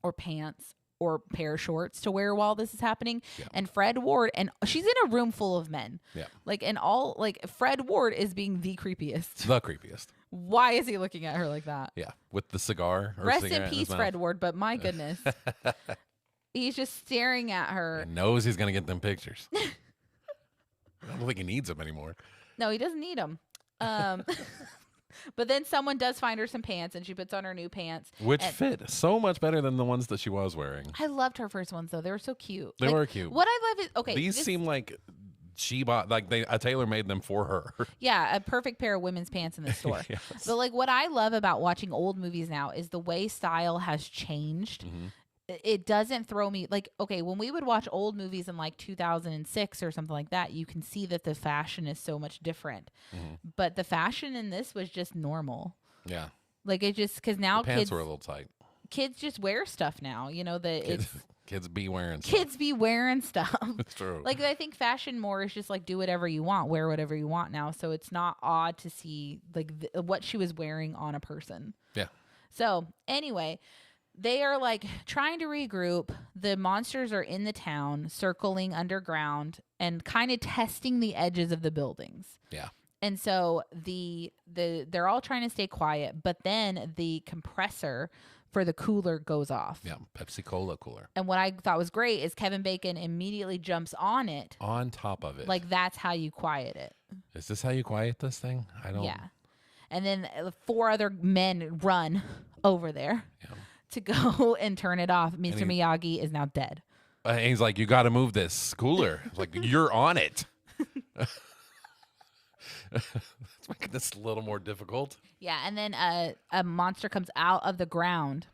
or pants or pair of shorts to wear while this is happening? Yeah. And Fred Ward, and she's in a room full of men. Yeah. Like, and all, like, Fred Ward is being the creepiest.
The creepiest.
Why is he looking at her like that?
Yeah. With the cigar.
Rest in peace, Fred Ward, but my goodness. He's just staring at her.
He knows he's going to get them pictures. I don't think he needs them anymore.
No, he doesn't need them. But then someone does find her some pants, and she puts on her new pants.
Which fit so much better than the ones that she was wearing.
I loved her first ones, though. They were so cute.
They were cute.
What I love is, okay.
These seem like she bought, like a tailor made them for her.
Yeah, a perfect pair of women's pants in the store. Yes. But like what I love about watching old movies now is the way style has changed. Mm-hmm. It doesn't throw me like, okay, when we would watch old movies in like 2006 or something like that, you can see that the fashion is so much different. Mm-hmm. But the fashion in this was just normal. Yeah. Like it just, because now
the pants were a little tight.
Kids just wear stuff now, you know,
kids be wearing stuff.
Kids be wearing stuff.
It's true.
Like I think fashion more is just like do whatever you want, wear whatever you want now. So it's not odd to see like what she was wearing on a person. Yeah. So anyway, they are like trying to regroup. The monsters are in the town, circling underground and kind of testing the edges of the buildings. Yeah. And so they're all trying to stay quiet, but then the compressor for the cooler goes off.
Yeah, Pepsi Cola cooler.
And what I thought was great is Kevin Bacon immediately jumps on it.
On top of it.
Like that's how you quiet it.
Is this how you quiet this thing? I don't.
Yeah. And then 4 other men run over there. Yeah. To go and turn it off. Mr. Miyagi is now dead.
And he's like, you got to move this cooler. It's like, you're on it. It's making this a little more difficult.
Yeah, and then a monster comes out of the ground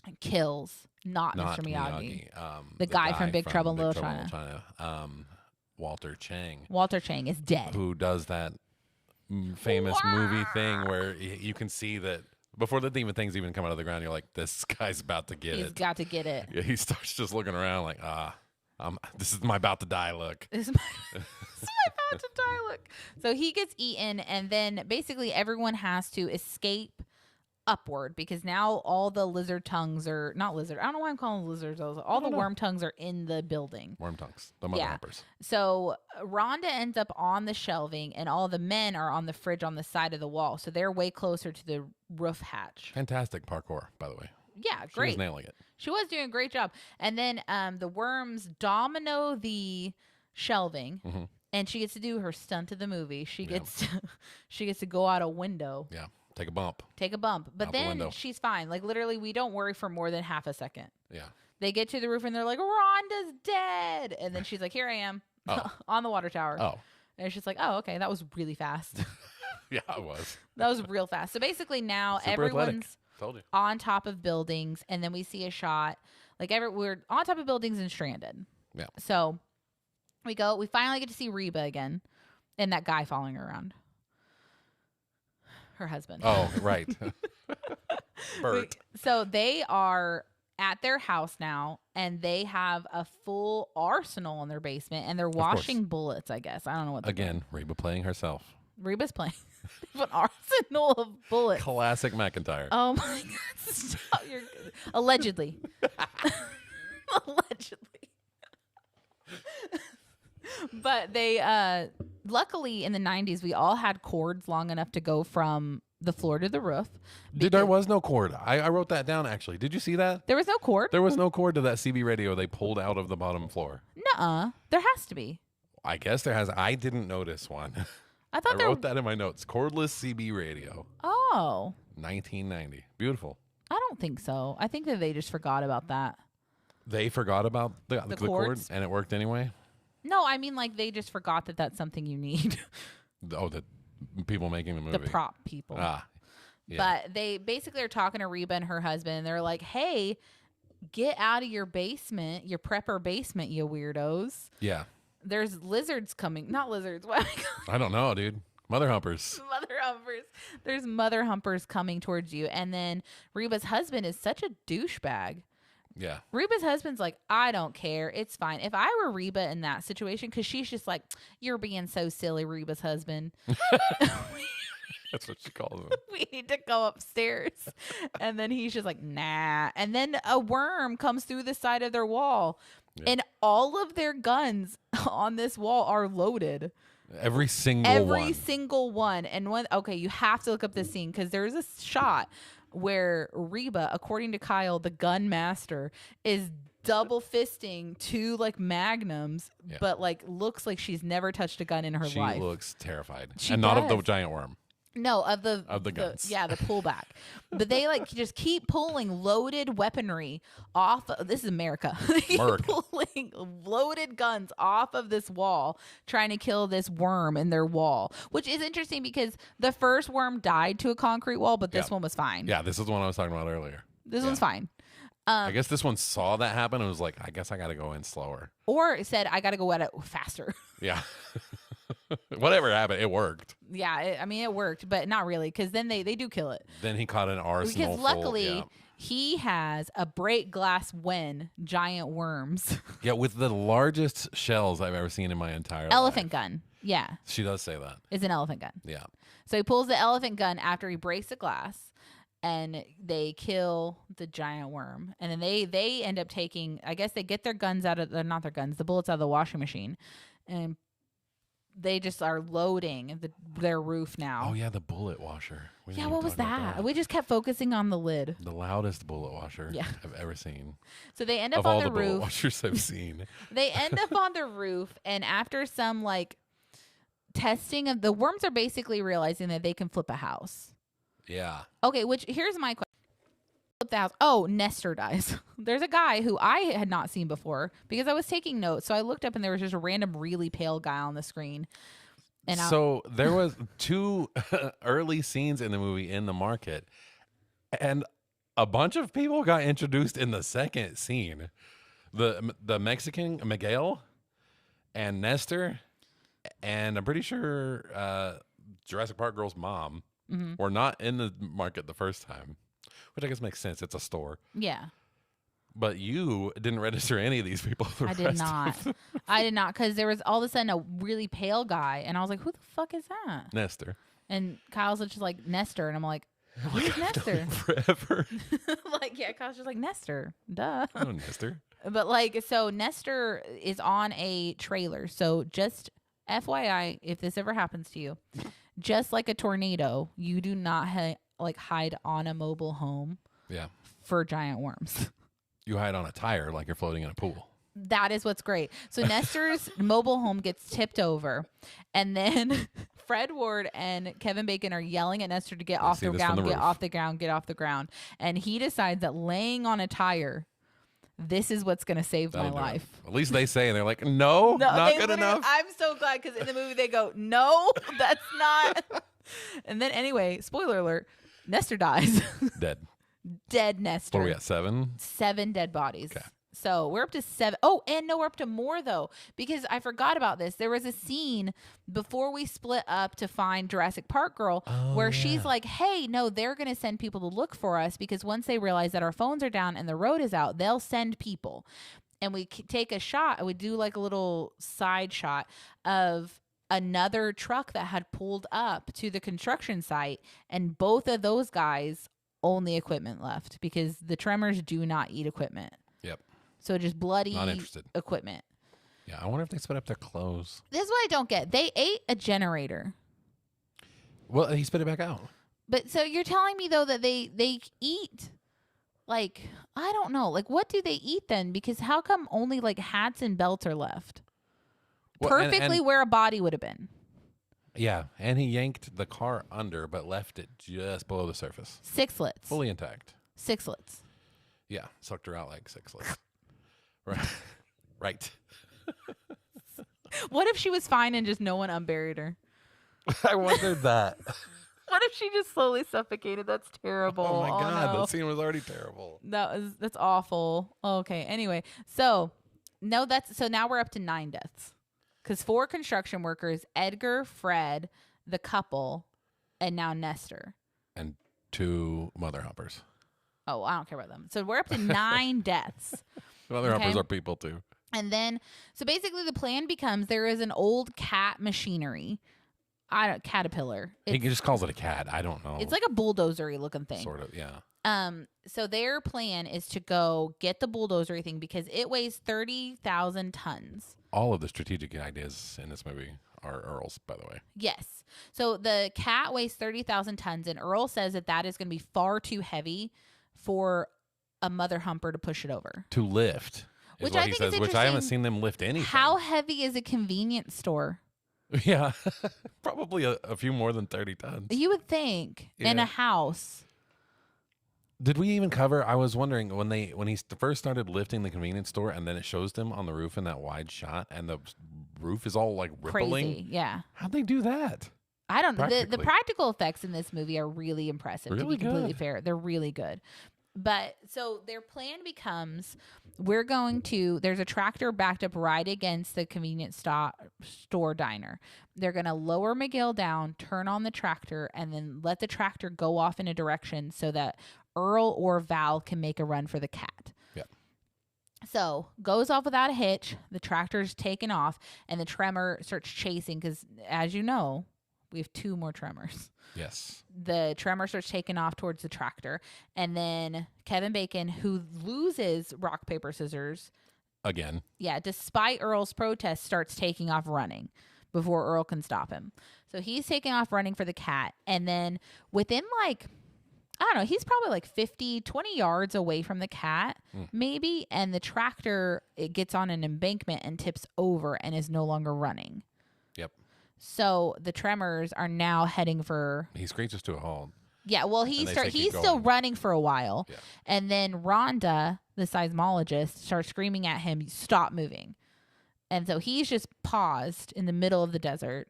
and kills not Mr. Miyagi. The guy from Big Trouble in Little China.
Walter Chang.
Walter Chang is dead.
Who does that famous movie thing where you can see that before the demon things even come out of the ground, you're like, this guy's about to get it.
He's got to get it.
Yeah, he starts just looking around like, this is my about to die look.
This is my about to die look. So he gets eaten, and then basically everyone has to escape upward because now all the lizard tongues are not lizard. I don't know why I'm calling them lizards. All the worm tongues are in the building.
Worm tongues, the mother humpers.
So Rhonda ends up on the shelving, and all the men are on the fridge on the side of the wall. So they're way closer to the roof hatch.
Fantastic parkour, by the way.
Yeah, great.
She was nailing it.
She was doing a great job. And then the worms domino the shelving. Mm-hmm. and she gets to do her stunt of the movie. She
Yeah.
gets she gets to go out a window,
Yeah. Take a bump.
but
Out the
then
window.
she's fine. Like literally, we don't worry for more than half a second.
Yeah.
They get to the roof and they're like, Rhonda's dead, and then she's like, here I am
Oh.
on the water tower.
Oh.
And it's just like, oh, okay, that was really fast.
Yeah, it was.
That was real fast. So basically now
Super
everyone's
athletic. Told you.
on top of buildings, and then we see a shot like we're on top of buildings and stranded.
Yeah.
So we finally get to see Reba again, and that guy following her around. Her husband.
Oh, right. Bert.
So they are at their house now, and they have a full arsenal in their basement, and they're washing bullets, I guess. I don't know what they're doing.
Again, Reba playing herself.
Reba's playing. They have an arsenal of bullets.
Classic McIntyre.
Oh my God. Stop. Allegedly. Allegedly. But they, luckily in the 90s, we all had cords long enough to go from the floor to the roof.
Dude, there was no cord. I wrote that down, actually. Did you see that?
There was no cord?
There was no cord to that CB radio they pulled out of the bottom floor.
Nuh-uh. There has to be.
I guess there has. I didn't notice one.
I thought
I
there
wrote that in my notes. Cordless CB radio.
Oh.
1990. Beautiful.
I don't think so. I think that they just forgot about that.
They forgot about the cord,
cords?
and it worked anyway?
No, I mean like they just forgot that that's something you need.
Oh, the people making the movie.
The prop people.
Ah. Yeah.
But they basically are talking to Reba and her husband, and they're like, hey, get out of your basement, your prepper basement, you weirdos.
Yeah.
There's lizards coming. Not lizards. What am I calling
I don't know, dude. Mother humpers.
Mother humpers. There's mother humpers coming towards you. And then Reba's husband is such a douchebag.
Yeah.
Reba's husband's like, I don't care. It's fine. If I were Reba in that situation, because she's just like, you're being so silly, Reba's husband.
That's what she calls him.
We need to go upstairs. And then he's just like, nah. And then a worm comes through the side of their wall.
Yeah.
And all of their guns on this wall are loaded.
Every single one.
Every single one. And okay, you have to look up this scene because there's a shot where Reba, according to Kyle, the gun master, is double fisting two like magnums, but like looks like she's never touched a gun in her life.
She looks terrified.
She
and not of
does.
the giant worm.
No, of the
guns.
Yeah, the pullback. But they like just keep pulling loaded weaponry off. This is America. They keep pulling loaded guns off of this wall, trying to kill this worm in their wall. Which is interesting because the first worm died to a concrete wall, but this one was fine.
Yeah, this is the one I was talking about earlier.
This one's fine.
I guess this one saw that happen and was like, I guess I got to go in slower.
Or it said, I got to go at it faster.
Yeah. Whatever happened, it worked.
Yeah, I mean, it worked, but not really, because then they do kill it.
Then he caught an arsenal.
Because luckily, he has a break glass Wen giant worms.
Yeah, with the largest shells I've ever seen in my entire
Elephant
life.
gun. Yeah.
She does say that.
It's an elephant gun.
Yeah.
So he pulls the elephant gun after he breaks the glass, and they kill the giant worm. And then they end up taking, I guess they get their guns out of, not their guns, the bullets out of the washing machine, and they just are loading their roof now.
Oh, yeah, the bullet washer.
Yeah, what was that? We just kept focusing on the lid.
The loudest bullet washer
Yeah.
I've ever seen.
So they end up
of
on
all
the
the bullet
roof.
washers I've seen.
They end up on the roof, and after some like testing of the worms are basically realizing that they can flip a house.
Yeah.
Okay, which here's my question. Flip the house. Oh, Nestor dies. There's a guy who I had not seen before because I was taking notes. So I looked up and there was just a random really pale guy on the screen. And
so there was two early scenes in the movie in the market, and a bunch of people got introduced in the second scene. The Mexican Miguel and Nestor, and I'm pretty sure Jurassic Park girl's mom were not in the market the first time, which I guess makes sense. It's a store.
Yeah.
But you didn't register any of these people.
I did not. I did not, because there was all of a sudden a really pale guy, and I was like, "Who the fuck is that?"
Nestor.
And Kyle's just like Nestor, and I'm like, "Who's Nestor?"
Forever.
Like, yeah, Kyle's just like Nestor. Duh.
Oh, Nestor.
But like, so Nestor is on a trailer. So just FYI, if this ever happens to you, just like a tornado, you do not hide on a mobile home.
Yeah.
For giant worms.
You hide on a tire like you're floating in a pool.
That is what's great. So Nestor's mobile home gets tipped over, and then Fred Ward and Kevin Bacon are yelling at Nestor to get off the ground, get off the ground, get off the ground. And he decides that laying on a tire, this is what's going to save my life.
At least they say, and they're like, no, not good enough.
I'm so glad because in the movie they go, no, that's not. And then anyway, spoiler alert, Nestor dies. Dead Nestor.
What are we at, 7?
7 dead bodies.
Okay.
So we're up to 7. Oh, and no, we're up to more though, because I forgot about this. There was a scene before we split up to find Jurassic Park girl where she's like, hey, no, they're going to send people to look for us because once they realize that our phones are down and the road is out, they'll send people. And we take a shot. We do like a little side shot of another truck that had pulled up to the construction site. And both of those guys own the equipment left because the Tremors do not eat equipment.
Yep.
So just bloody
Not interested.
equipment.
Yeah, I wonder if they split up their clothes.
This is what I don't get. They ate a generator.
Well, he spit it back out.
But so you're telling me though that they eat like, I don't know. Like what do they eat then? Because how come only like hats and belts are left?
Well,
Perfectly
and
where a body would have been.
Yeah, and he yanked the car under but left it just below the surface.
Sixlets.
Fully intact.
Sixlets.
Yeah, sucked her out like sixlets. Right. Right.
What if she was fine and just no one unburied her?
I wondered that.
What if she just slowly suffocated? That's terrible.
Oh my God,
no.
that scene was already terrible.
That's awful. Okay. Anyway, so now we're up to 9 deaths. Because 4 construction workers, Edgar, Fred, the couple, and now Nestor.
And 2 mother hoppers.
Oh, I don't care about them. So we're up to 9 deaths.
Mother hoppers are people too.
And then, so basically the plan becomes there is an old cat machinery. Caterpillar.
He just calls it a cat. I don't know.
It's like a bulldozery looking thing.
Sort of, yeah.
So their plan is to go get the bulldozery thing because it weighs 30,000 tons.
All of the strategic ideas in this movie are Earl's, by the way.
Yes. So the cat weighs 30,000 tons, and Earl says that is going to be far too heavy for a mother humper to push it over.
To lift,
Which
what
I
he
think is
says, which I haven't
interesting.
seen them lift anything.
How heavy is a convenience store?
Yeah, probably a few more than 30 tons.
You would think in
Yeah.
a house.
Did we even cover? I was wondering when he first started lifting the convenience store, and then it shows them on the roof in that wide shot, and the roof is all like rippling.
Crazy. Yeah.
How'd they do that?
I don't know. The
Practically.
practical effects in this movie are really impressive,
Really
to be completely
good.
fair. They're really good. But so their plan becomes there's a tractor backed up right against the convenience store diner. They're going to lower McGill down, turn on the tractor, and then let the tractor go off in a direction so that Earl or Val can make a run for the cat.
Yeah.
So goes off without a hitch. The tractor's taken off, and the Tremor starts chasing because, as you know, we have 2 more Tremors.
Yes.
The Tremor starts taking off towards the tractor, and then Kevin Bacon, who loses rock, paper, scissors.
Again.
Yeah, despite Earl's protest, starts taking off running before Earl can stop him. So he's taking off running for the cat, and then within I don't know, he's probably like 20 yards away from the cat, maybe, and the tractor, it gets on an embankment and tips over and is no longer running.
Yep.
So the Tremors are now heading for...
He screeches to a halt.
Yeah, well, he's still running for a while.
Yeah.
And then Rhonda, the seismologist, starts screaming at him, stop moving. And so he's just paused in the middle of the desert.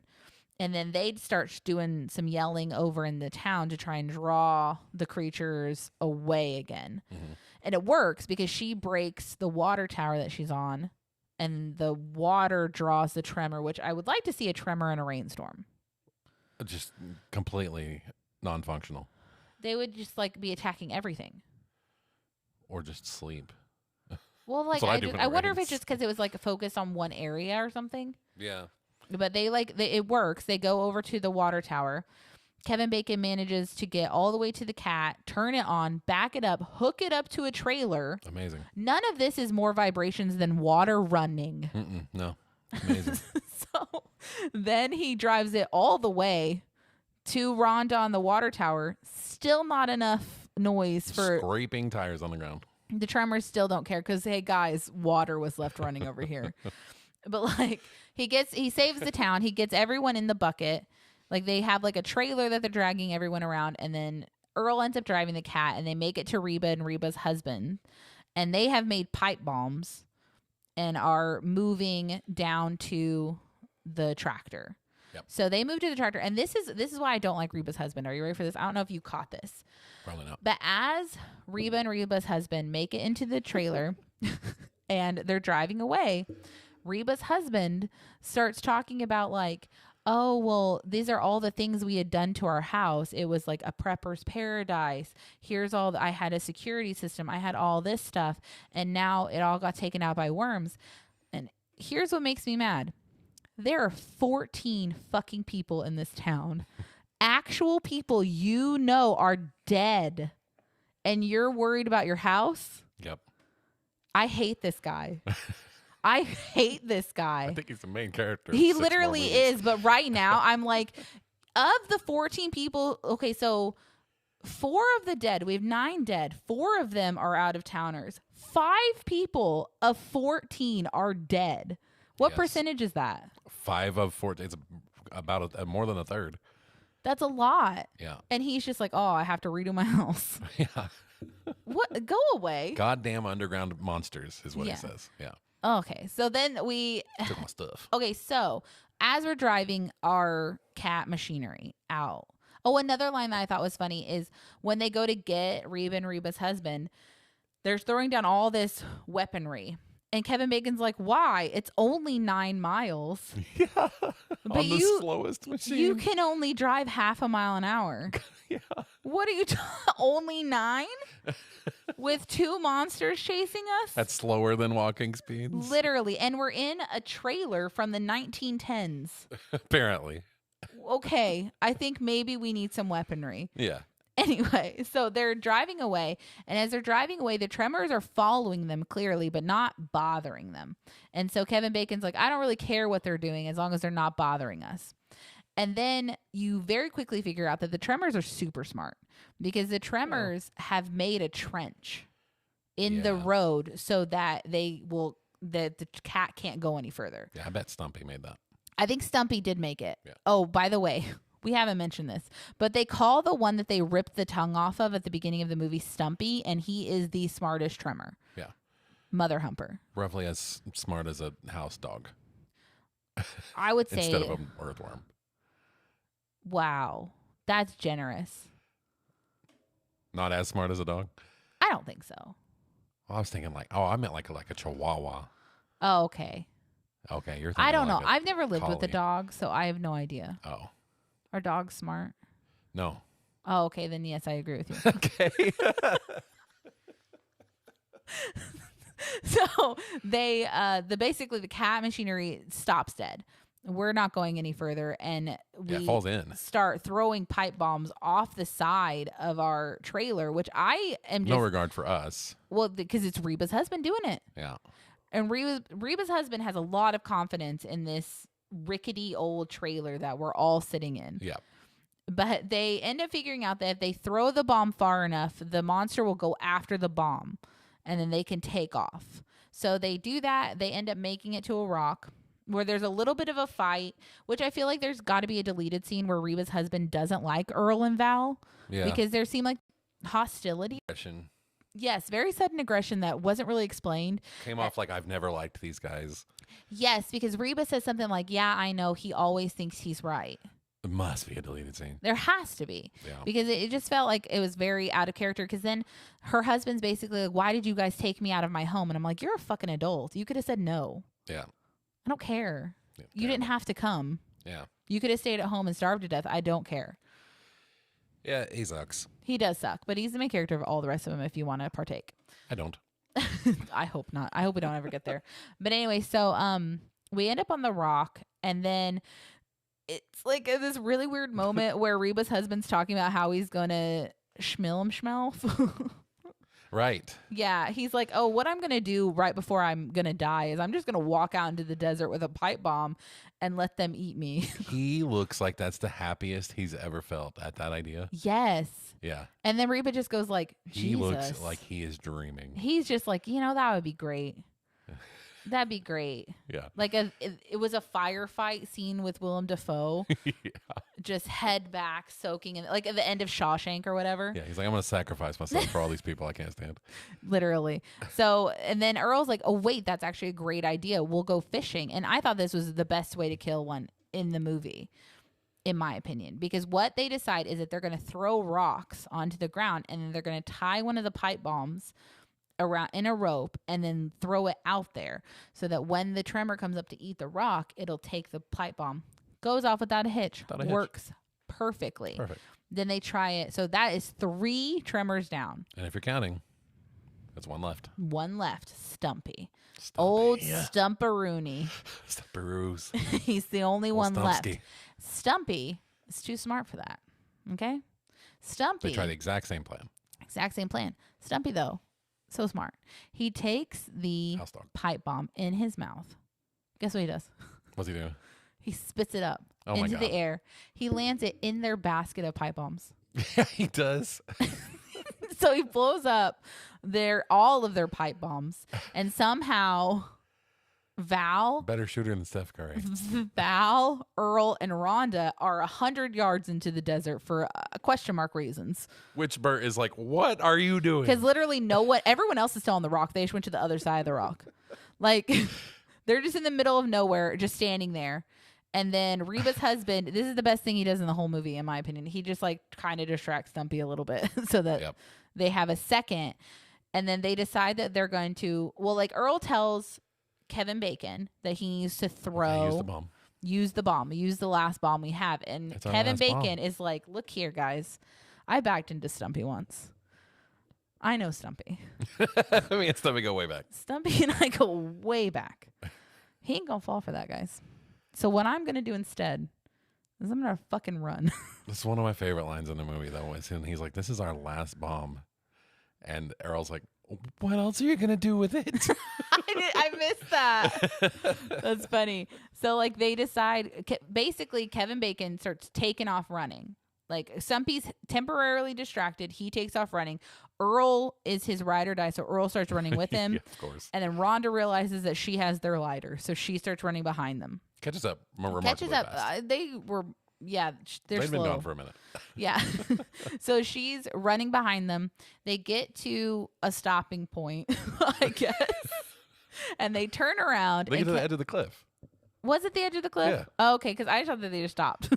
And then they'd start doing some yelling over in the town to try and draw the creatures away again. Mm-hmm. And it works because she breaks the water tower that she's on. And the water draws the Tremor, which I would like to see a Tremor in a rainstorm.
Just completely non-functional.
They would just be attacking everything.
Or just sleep.
Well,
That's what I do when
I
it
wonder if
rains.
it's just because it was a focus on one area or something.
Yeah.
But it works. They go over to the water tower. Kevin Bacon manages to get all the way to the cat, turn it on, back it up, hook it up to a trailer.
Amazing.
None of this is more vibrations than water running.
No. Amazing.
So then he drives it all the way to Rhonda on the water tower. Still not enough noise for...
Scraping tires on the ground.
The Tremors still don't care because, hey, guys, water was left running over here. But, like, he saves the town. He gets everyone in the bucket. Like, they have, like, a trailer that they're dragging everyone around. And then Earl ends up driving the cat, and they make it to Reba and Reba's husband. And they have made pipe bombs and are moving down to the tractor.
Yep.
So they move to the tractor. And this is why I don't like Reba's husband. Are you ready for this? I don't know if you caught this.
Probably not.
But as Reba and Reba's husband make it into the trailer and they're driving away, Reba's husband starts talking about, like, oh, well, these are all the things we had done to our house. It was like a prepper's paradise. Here's all I had a security system. I had all this stuff. And now it all got taken out by worms. And here's what makes me mad. There are 14 fucking people in this town. Actual people are dead. And you're worried about your house?
Yep.
I hate this guy. I hate this guy.
I think he's the main character.
He literally is. But right now, I'm like, of the 14 people, okay, so 4 of the dead, we have 9 dead. 4 of them are out of towners. 5 people of 14 are dead. What percentage is that?
5 of 14. It's about more than a third.
That's a lot.
Yeah.
And he's just like, oh, I have to redo my house.
Yeah.
What? Go away.
Goddamn underground monsters is what he says. Yeah.
Okay. So then we
Took my stuff.
Okay, so as we're driving our cat machinery out. Oh, another line that I thought was funny is when they go to get Reba and Reba's husband, they're throwing down all this weaponry. And Kevin Bacon's like, why? It's only 9 miles.
Yeah.
But
on the slowest machine.
You can only drive half a mile an hour.
Yeah.
What are you only 9? With 2 monsters chasing us?
That's slower than walking speeds.
Literally. And we're in a trailer from the 1910s.
Apparently.
Okay. I think maybe we need some weaponry.
Yeah.
Anyway, so they're driving away. And as they're driving away, the Tremors are following them clearly, but not bothering them. And so Kevin Bacon's like, I don't really care what they're doing as long as they're not bothering us. And then you very quickly figure out that the Tremors are super smart because the Tremors have made a trench in the road so that the cat can't go any further.
Yeah, I bet Stumpy made that.
I think Stumpy did make it.
Yeah.
Oh, by the way, we haven't mentioned this, but they call the one that they ripped the tongue off of at the beginning of the movie Stumpy, and he is the smartest Tremor.
Yeah.
Mother Humper.
Roughly as smart as a house dog.
I would say.
Instead of an earthworm.
Wow. That's generous.
Not as smart as a dog?
I don't think so.
Well, I was thinking I meant like a chihuahua.
Oh, okay.
Okay, you're thinking
I don't know.
like a
I've never lived with a
collie.
dog, so I have no idea.
Oh.
Are dogs smart?
No.
Oh, okay. Then yes, I agree with you.
Okay.
So they basically the cat machinery stops dead. We're not going any further, and we
falls in.
Start throwing pipe bombs off the side of our trailer, which I am just
No regard for us.
well because it's Reba's husband doing it.
Yeah.
And Reba's husband has a lot of confidence in this rickety old trailer that we're all sitting in.
Yeah.
But they end up figuring out that if they throw the bomb far enough, the monster will go after the bomb and then they can take off. So they do that. They end up making it to a rock where there's a little bit of a fight, which I feel like there's got to be a deleted scene where Reba's husband doesn't like Earl and Val.
Yeah.
Because there seemed like hostility.
Aggression.
Yes, very sudden aggression that wasn't really explained.
Came off like I've never liked these guys.
Yes, because Reba says something like, yeah, I know, he always thinks he's right.
It must be a deleted scene.
There has to be.
Yeah.
Because it just felt like it was very out of character. Because then her husband's basically like, why did you guys take me out of my home? And I'm like, you're a fucking adult. You could have said no.
Yeah.
I don't care.
Yeah,
You didn't have to come.
Yeah.
You could have stayed at home and starved to death. I don't care.
Yeah, he sucks.
He does suck, but he's the main character of all the rest of them if you want to partake.
I don't.
I hope not. I hope we don't ever get there. But anyway, so we end up on the rock, and then it's like this really weird moment where Reba's husband's talking about how he's gonna schmilf.
Right.
Yeah, he's like, oh, what I'm going to do right before I'm going to die is I'm just going to walk out into the desert with a pipe bomb and let them eat me.
He looks like that's the happiest he's ever felt at that idea.
Yes.
Yeah.
And then Reba just goes like, Jesus.
He looks like he is dreaming.
He's just like, that would be great. That'd be great.
Yeah.
Like it was a firefight scene with Willem Dafoe.
Yeah.
Just head back, soaking in, like at the end of Shawshank or whatever.
Yeah, he's like, I'm going to sacrifice myself for all these people I can't stand.
Literally. So, and then Earl's like, oh, wait, that's actually a great idea. We'll go fishing. And I thought this was the best way to kill one in the movie, in my opinion, because what they decide is that they're going to throw rocks onto the ground and then they're going to tie one of the pipe bombs around in a rope and then throw it out there so that when the tremor comes up to eat the rock, it'll take the pipe bomb. Goes off without a hitch. Works perfectly.
Perfect.
Then they try it. So that is 3 tremors down.
And if you're counting, that's 1 left.
1 left. Stumpy. Old Stumperoony.
Stumperoos.
He's the only one left.
Stumpsky.
Stumpy is too smart for that. Okay? Stumpy.
They try the exact same plan.
Exact same plan. Stumpy, though, so smart. He takes the pipe bomb in his mouth. Guess what he does?
What's he doing?
He spits it up
Oh
into the air. He lands it in their basket of pipe bombs.
Yeah, he does.
So he blows up all of their pipe bombs. And somehow Val,
Better shooter than Steph Curry.
Val, Earl, and Rhonda are 100 yards into the desert for question mark reasons.
Which Bert is like, what are you doing?
Because literally everyone else is still on the rock. They just went to the other side of the rock. Like, they're just in the middle of nowhere, just standing there. And then Reba's husband, this is the best thing he does in the whole movie, in my opinion. He just like kind of distracts Stumpy a little bit so that they have a second. And then they decide that they're going to, Earl tells Kevin Bacon that he needs to use the bomb, use the last bomb we have. And Kevin Bacon is like, look here, guys. I backed into Stumpy once. I know Stumpy.
Me and Stumpy go way back.
Stumpy and I go way back. He ain't gonna fall for that, guys. So what I'm going to do instead is I'm going to fucking run.
This is one of my favorite lines in the movie, though. And he's like, this is our last bomb. And Errol's like, what else are you going to do with it?
I missed that. That's funny. So, like, they decide, basically, Kevin Bacon starts taking off running. Like, Stumpy's temporarily distracted. He takes off running. Earl is his ride or die, so Earl starts running with him.
Yeah, of course.
And then Rhonda realizes that she has their lighter, so she starts running behind them.
Catches up remarkably fast.
They were, they're
They've
slow.
been gone for a minute.
Yeah. So she's running behind them. They get to a stopping point, I guess. And they turn around.
They get to the edge of the cliff.
Was it the edge of the cliff?
Yeah.
Oh, okay, because I thought that they just stopped.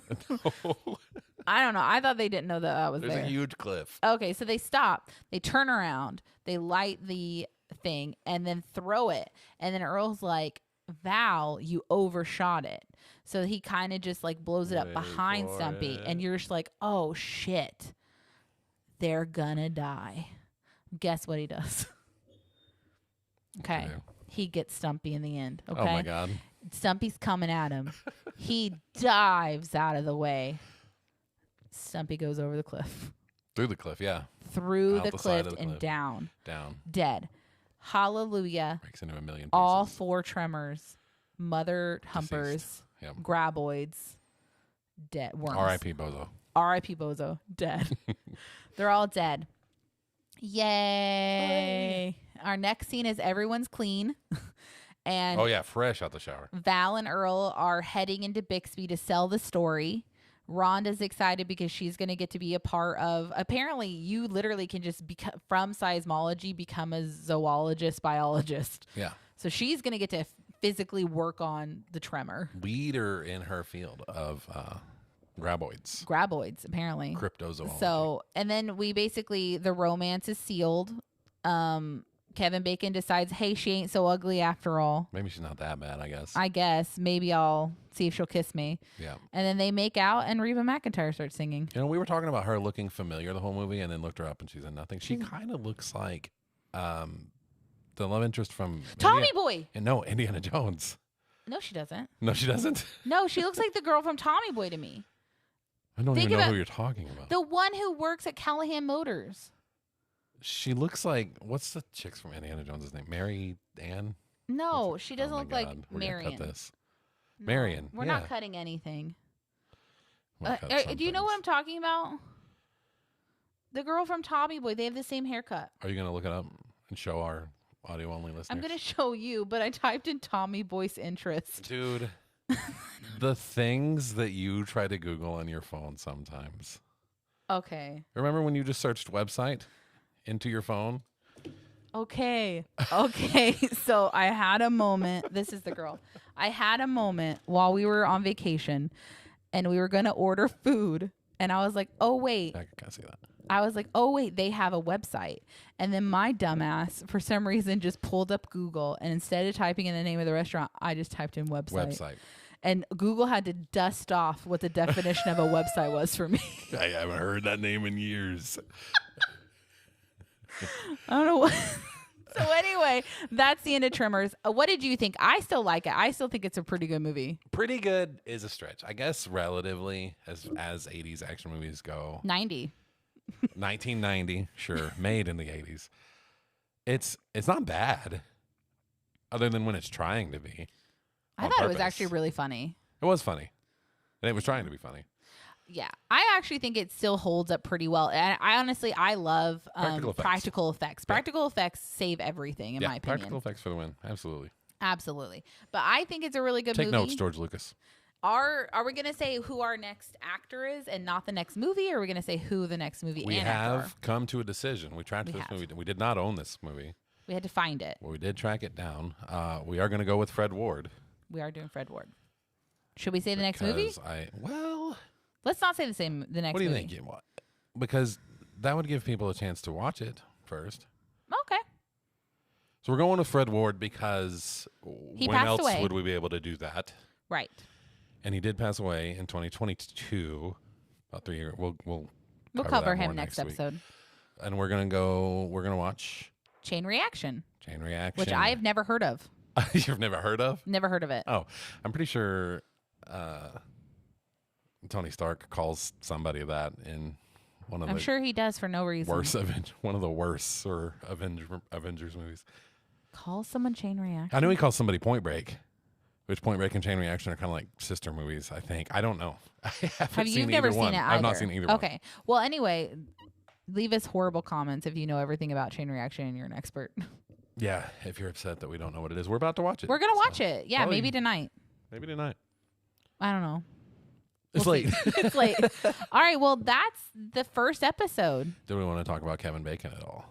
I don't know. I thought they didn't know that was
There's
there.
a huge cliff.
Okay, so they stop. They turn around. They light the thing and then throw it. And then Earl's like, Val, you overshot it. So he kind of just like blows it up behind Stumpy. And you're just like, oh, shit. They're gonna die. Guess what he does? Okay. He gets Stumpy in the end. Okay.
Oh, my God.
Stumpy's coming at him. He dives out of the way. Stumpy goes over the cliff.
Through the cliff, yeah.
Through
Out
the
the
cliff
side of the
and
cliff.
down.
Down.
Dead. Hallelujah.
Breaks into a million pieces.
All 4 tremors. Mother humpers.
Yep.
Graboids. Dead. Worms.
R.I.P. Bozo.
R.I.P. Bozo. Dead. They're all dead. Yay. Our next scene is everyone's clean. And
Oh, yeah. Fresh out the shower.
Val and Earl are heading into Bixby to sell the story. Rhonda's excited because she's going to get to be a part of, apparently you literally can just from seismology become a zoologist, biologist.
Yeah.
So she's going to get to physically work on the tremor.
Leader in her field of graboids.
Graboids, apparently.
Cryptozoology.
So, and then the romance is sealed. Kevin Bacon decides, hey, she ain't so ugly after all.
Maybe she's not that bad, I guess.
I guess. Maybe I'll see if she'll kiss me.
Yeah.
And then they make out and Reba McEntire starts singing.
You know, we were talking about her looking familiar the whole movie and then looked her up and she's in nothing. She kind of looks like the love interest from
Tommy Boy.
And no, Indiana Jones.
No, she doesn't.
No, she doesn't.
No, she looks like the girl from Tommy Boy to me.
I don't
Think
even know
about
who you're talking about.
The one who works at Callahan Motors.
She looks like, what's the chick's from Indiana Jones' name? Mary Ann?
No, she doesn't
Oh my
look like
God. We're gonna
Marion.
cut this.
No,
Marion,
We're
yeah.
not cutting anything.
I'm gonna cut some
Do you know what I'm
things.
talking about? The girl from Tommy Boy. They have the same haircut.
Are you going to look it up and show our audio-only listeners?
I'm going to show you, but I typed in Tommy Boy's interest.
Dude, the things that you try to Google on your phone sometimes.
Okay.
Remember when you just searched website into your phone?
Okay. So I had a moment. This is the girl. I had a moment while we were on vacation and we were going to order food. And I was like, oh, wait.
I can see that.
I was like, oh, wait, they have a website. And then my dumbass, for some reason, just pulled up Google. And instead of typing in the name of the restaurant, I just typed in website. And Google had to dust off what the definition of a website was for me.
I haven't heard that name in years.
I don't know what. So anyway, that's the end of Tremors. What did you think? I still like it. I still think it's a pretty good movie.
Pretty good is a stretch. I guess relatively as 80s action movies go.
90.
1990, sure. Made in the 80s. It's not bad. Other than when it's trying to be.
I
on
thought it was
purpose.
actually really funny.
It was funny. And it was trying to be funny.
Yeah, I actually think it still holds up pretty well. And I love practical effects. Practical effects save everything, in my opinion.
Practical effects for the win. Absolutely.
Absolutely. But I think it's a really good
Take
movie.
notes, George Lucas.
Are we going to say who our next actor is and not the next movie, or are we going to say who the next movie
We
and actor are?
have come to a decision. We tracked
We
this
have.
movie. We did not own this movie.
We had to find it.
Well, we did track it down. We are going to go with Fred Ward.
We are doing Fred Ward. Should we say the next movie?
Let's
not say the next
what do you
movie.
think? Because that would give people a chance to watch it first.
Okay.
So we're going with Fred Ward because
He
when
passed
else
away.
would we be able to do that?
Right.
And he did pass away in 2022. About 3 years. We'll
cover
that
him
more
next
week.
episode.
And we're gonna watch
Chain Reaction,
Reaction,
which I have never heard of.
You've never heard of?
Never heard of it.
Oh, I'm pretty sure Tony Stark calls somebody that in one of
I'm
the
sure he does for no reason.
one of the worst Avengers movies.
Call someone Chain Reaction.
I know he calls somebody Point Break, which Point Break and Chain Reaction are kind of like sister movies, I think. I don't know. I haven't
Have you
seen
never
either
seen
one.
it either?
I've not seen either one.
Okay. Well, anyway, leave us horrible comments if you know everything about Chain Reaction and you're an expert.
Yeah, if you're upset that we don't know what it is, we're about to watch it.
We're gonna watch
So,
it. Yeah,
probably-
maybe tonight.
Maybe tonight.
I don't know.
It's
We'll
late.
see. It's late. All right. Well, that's the first episode.
Do we want to talk about Kevin Bacon at all?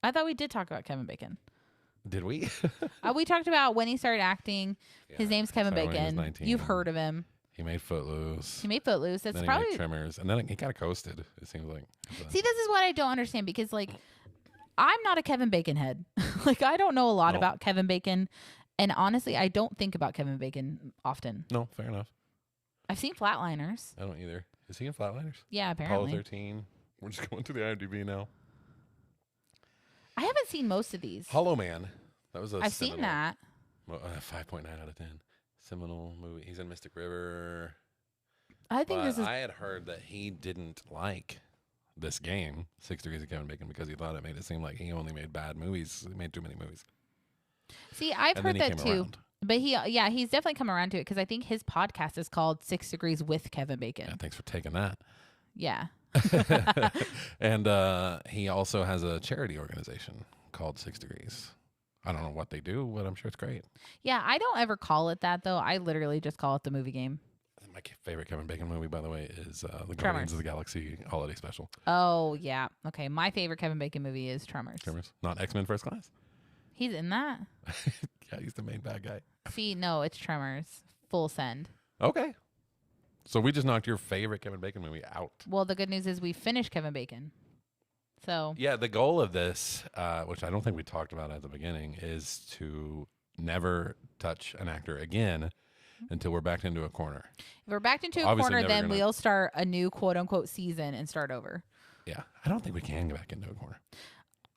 I thought we did talk about Kevin Bacon.
Did we?
We talked about when he started acting. His
Yeah,
name's Kevin
started when he was
Bacon.
19.
You've heard of him.
He made Footloose.
He made Footloose. That's
Then he
probably
made Tremors, and then he kind of coasted. It seems like.
See, this is what I don't understand because, like, I'm not a Kevin Bacon head. Like, I don't know a lot
No.
about Kevin Bacon. And honestly, I don't think about Kevin Bacon often.
No, fair enough.
I've seen Flatliners.
I don't either. Is he in Flatliners?
Yeah,
Apollo
apparently.
13. We're just going to the IMDb now.
I haven't seen most of these.
Hollow Man. That was a
I've seen that.
5.9 out of 10. Seminal movie. He's in Mystic River.
I think
But
this is.
I had heard that he didn't like this game, 6 Degrees of Kevin Bacon, because he thought it made it seem like he only made bad movies. He made too many movies.
See, I've
And
heard
then he
that
came
too.
around.
But he's definitely come around to it because I think his podcast is called 6 Degrees with Kevin Bacon.
Yeah, thanks for taking that.
Yeah.
And he also has a charity organization called 6 Degrees. I don't know what they do, but I'm sure it's great.
Yeah, I don't ever call it that, though. I literally just call it the movie game.
My favorite Kevin Bacon movie, by the way, is the
Tremors.
Guardians of the Galaxy Holiday Special.
Oh, yeah. Okay, my favorite Kevin Bacon movie is Tremors.
Tremors, not X-Men First Class.
He's in that?
Yeah, he's the main bad guy.
See, no, it's Tremors. Full send.
Okay. So we just knocked your favorite Kevin Bacon movie out.
Well, the good news is we finished Kevin Bacon. So,
Yeah, the goal of this, which I don't think we talked about at the beginning, is to never touch an actor again until we're backed into a corner.
if we're backed into a
Obviously
corner,
never
then
gonna-
we'll start a new quote-unquote season and start over.
Yeah, I don't think we can get back into a corner.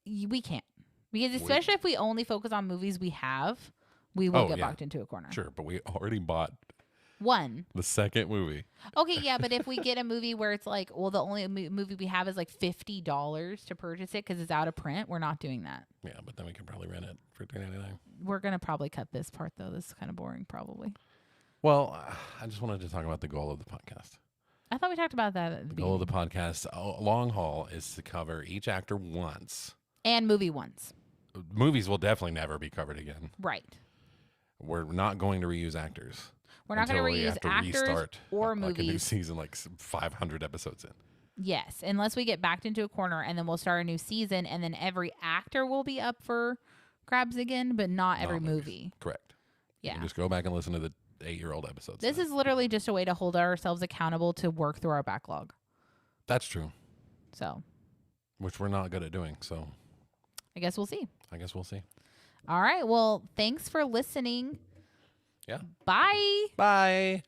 We can't. Because especially if we only focus on movies we have, we will
Oh,
get
yeah.
backed into a corner.
Sure, but we already bought
One.
The second movie.
Okay, yeah, but if we get a movie where it's like, well, the only movie we have is like $50 to purchase it because it's out of print, we're not doing that.
Yeah, but then we can probably rent it for $3.99.
We're going to probably cut this part, though. This is kind of boring, probably.
Well, I just wanted to talk about the goal of the podcast.
I thought we talked about that at the
The goal of the
beginning.
podcast, long haul, is to cover each actor once.
And movie once.
Movies will definitely never be covered again.
Right.
We're not going to reuse actors.
We're not going to
until we
reuse
have to
actors
restart
or
like a new
movies.
season, like 500 episodes in.
Yes, unless we get backed into a corner and then we'll start a new season and then every actor will be up for grabs again, but not every
movies.
movie.
Correct. You
Yeah.
can just go back and listen to the 8-year-old episodes.
This is literally just a way to hold ourselves accountable to work through our backlog.
That's true,
So
which we're not good at doing. So
I guess we'll see.
I guess we'll see.
All right. Well, thanks for listening.
Yeah.
Bye.
Bye.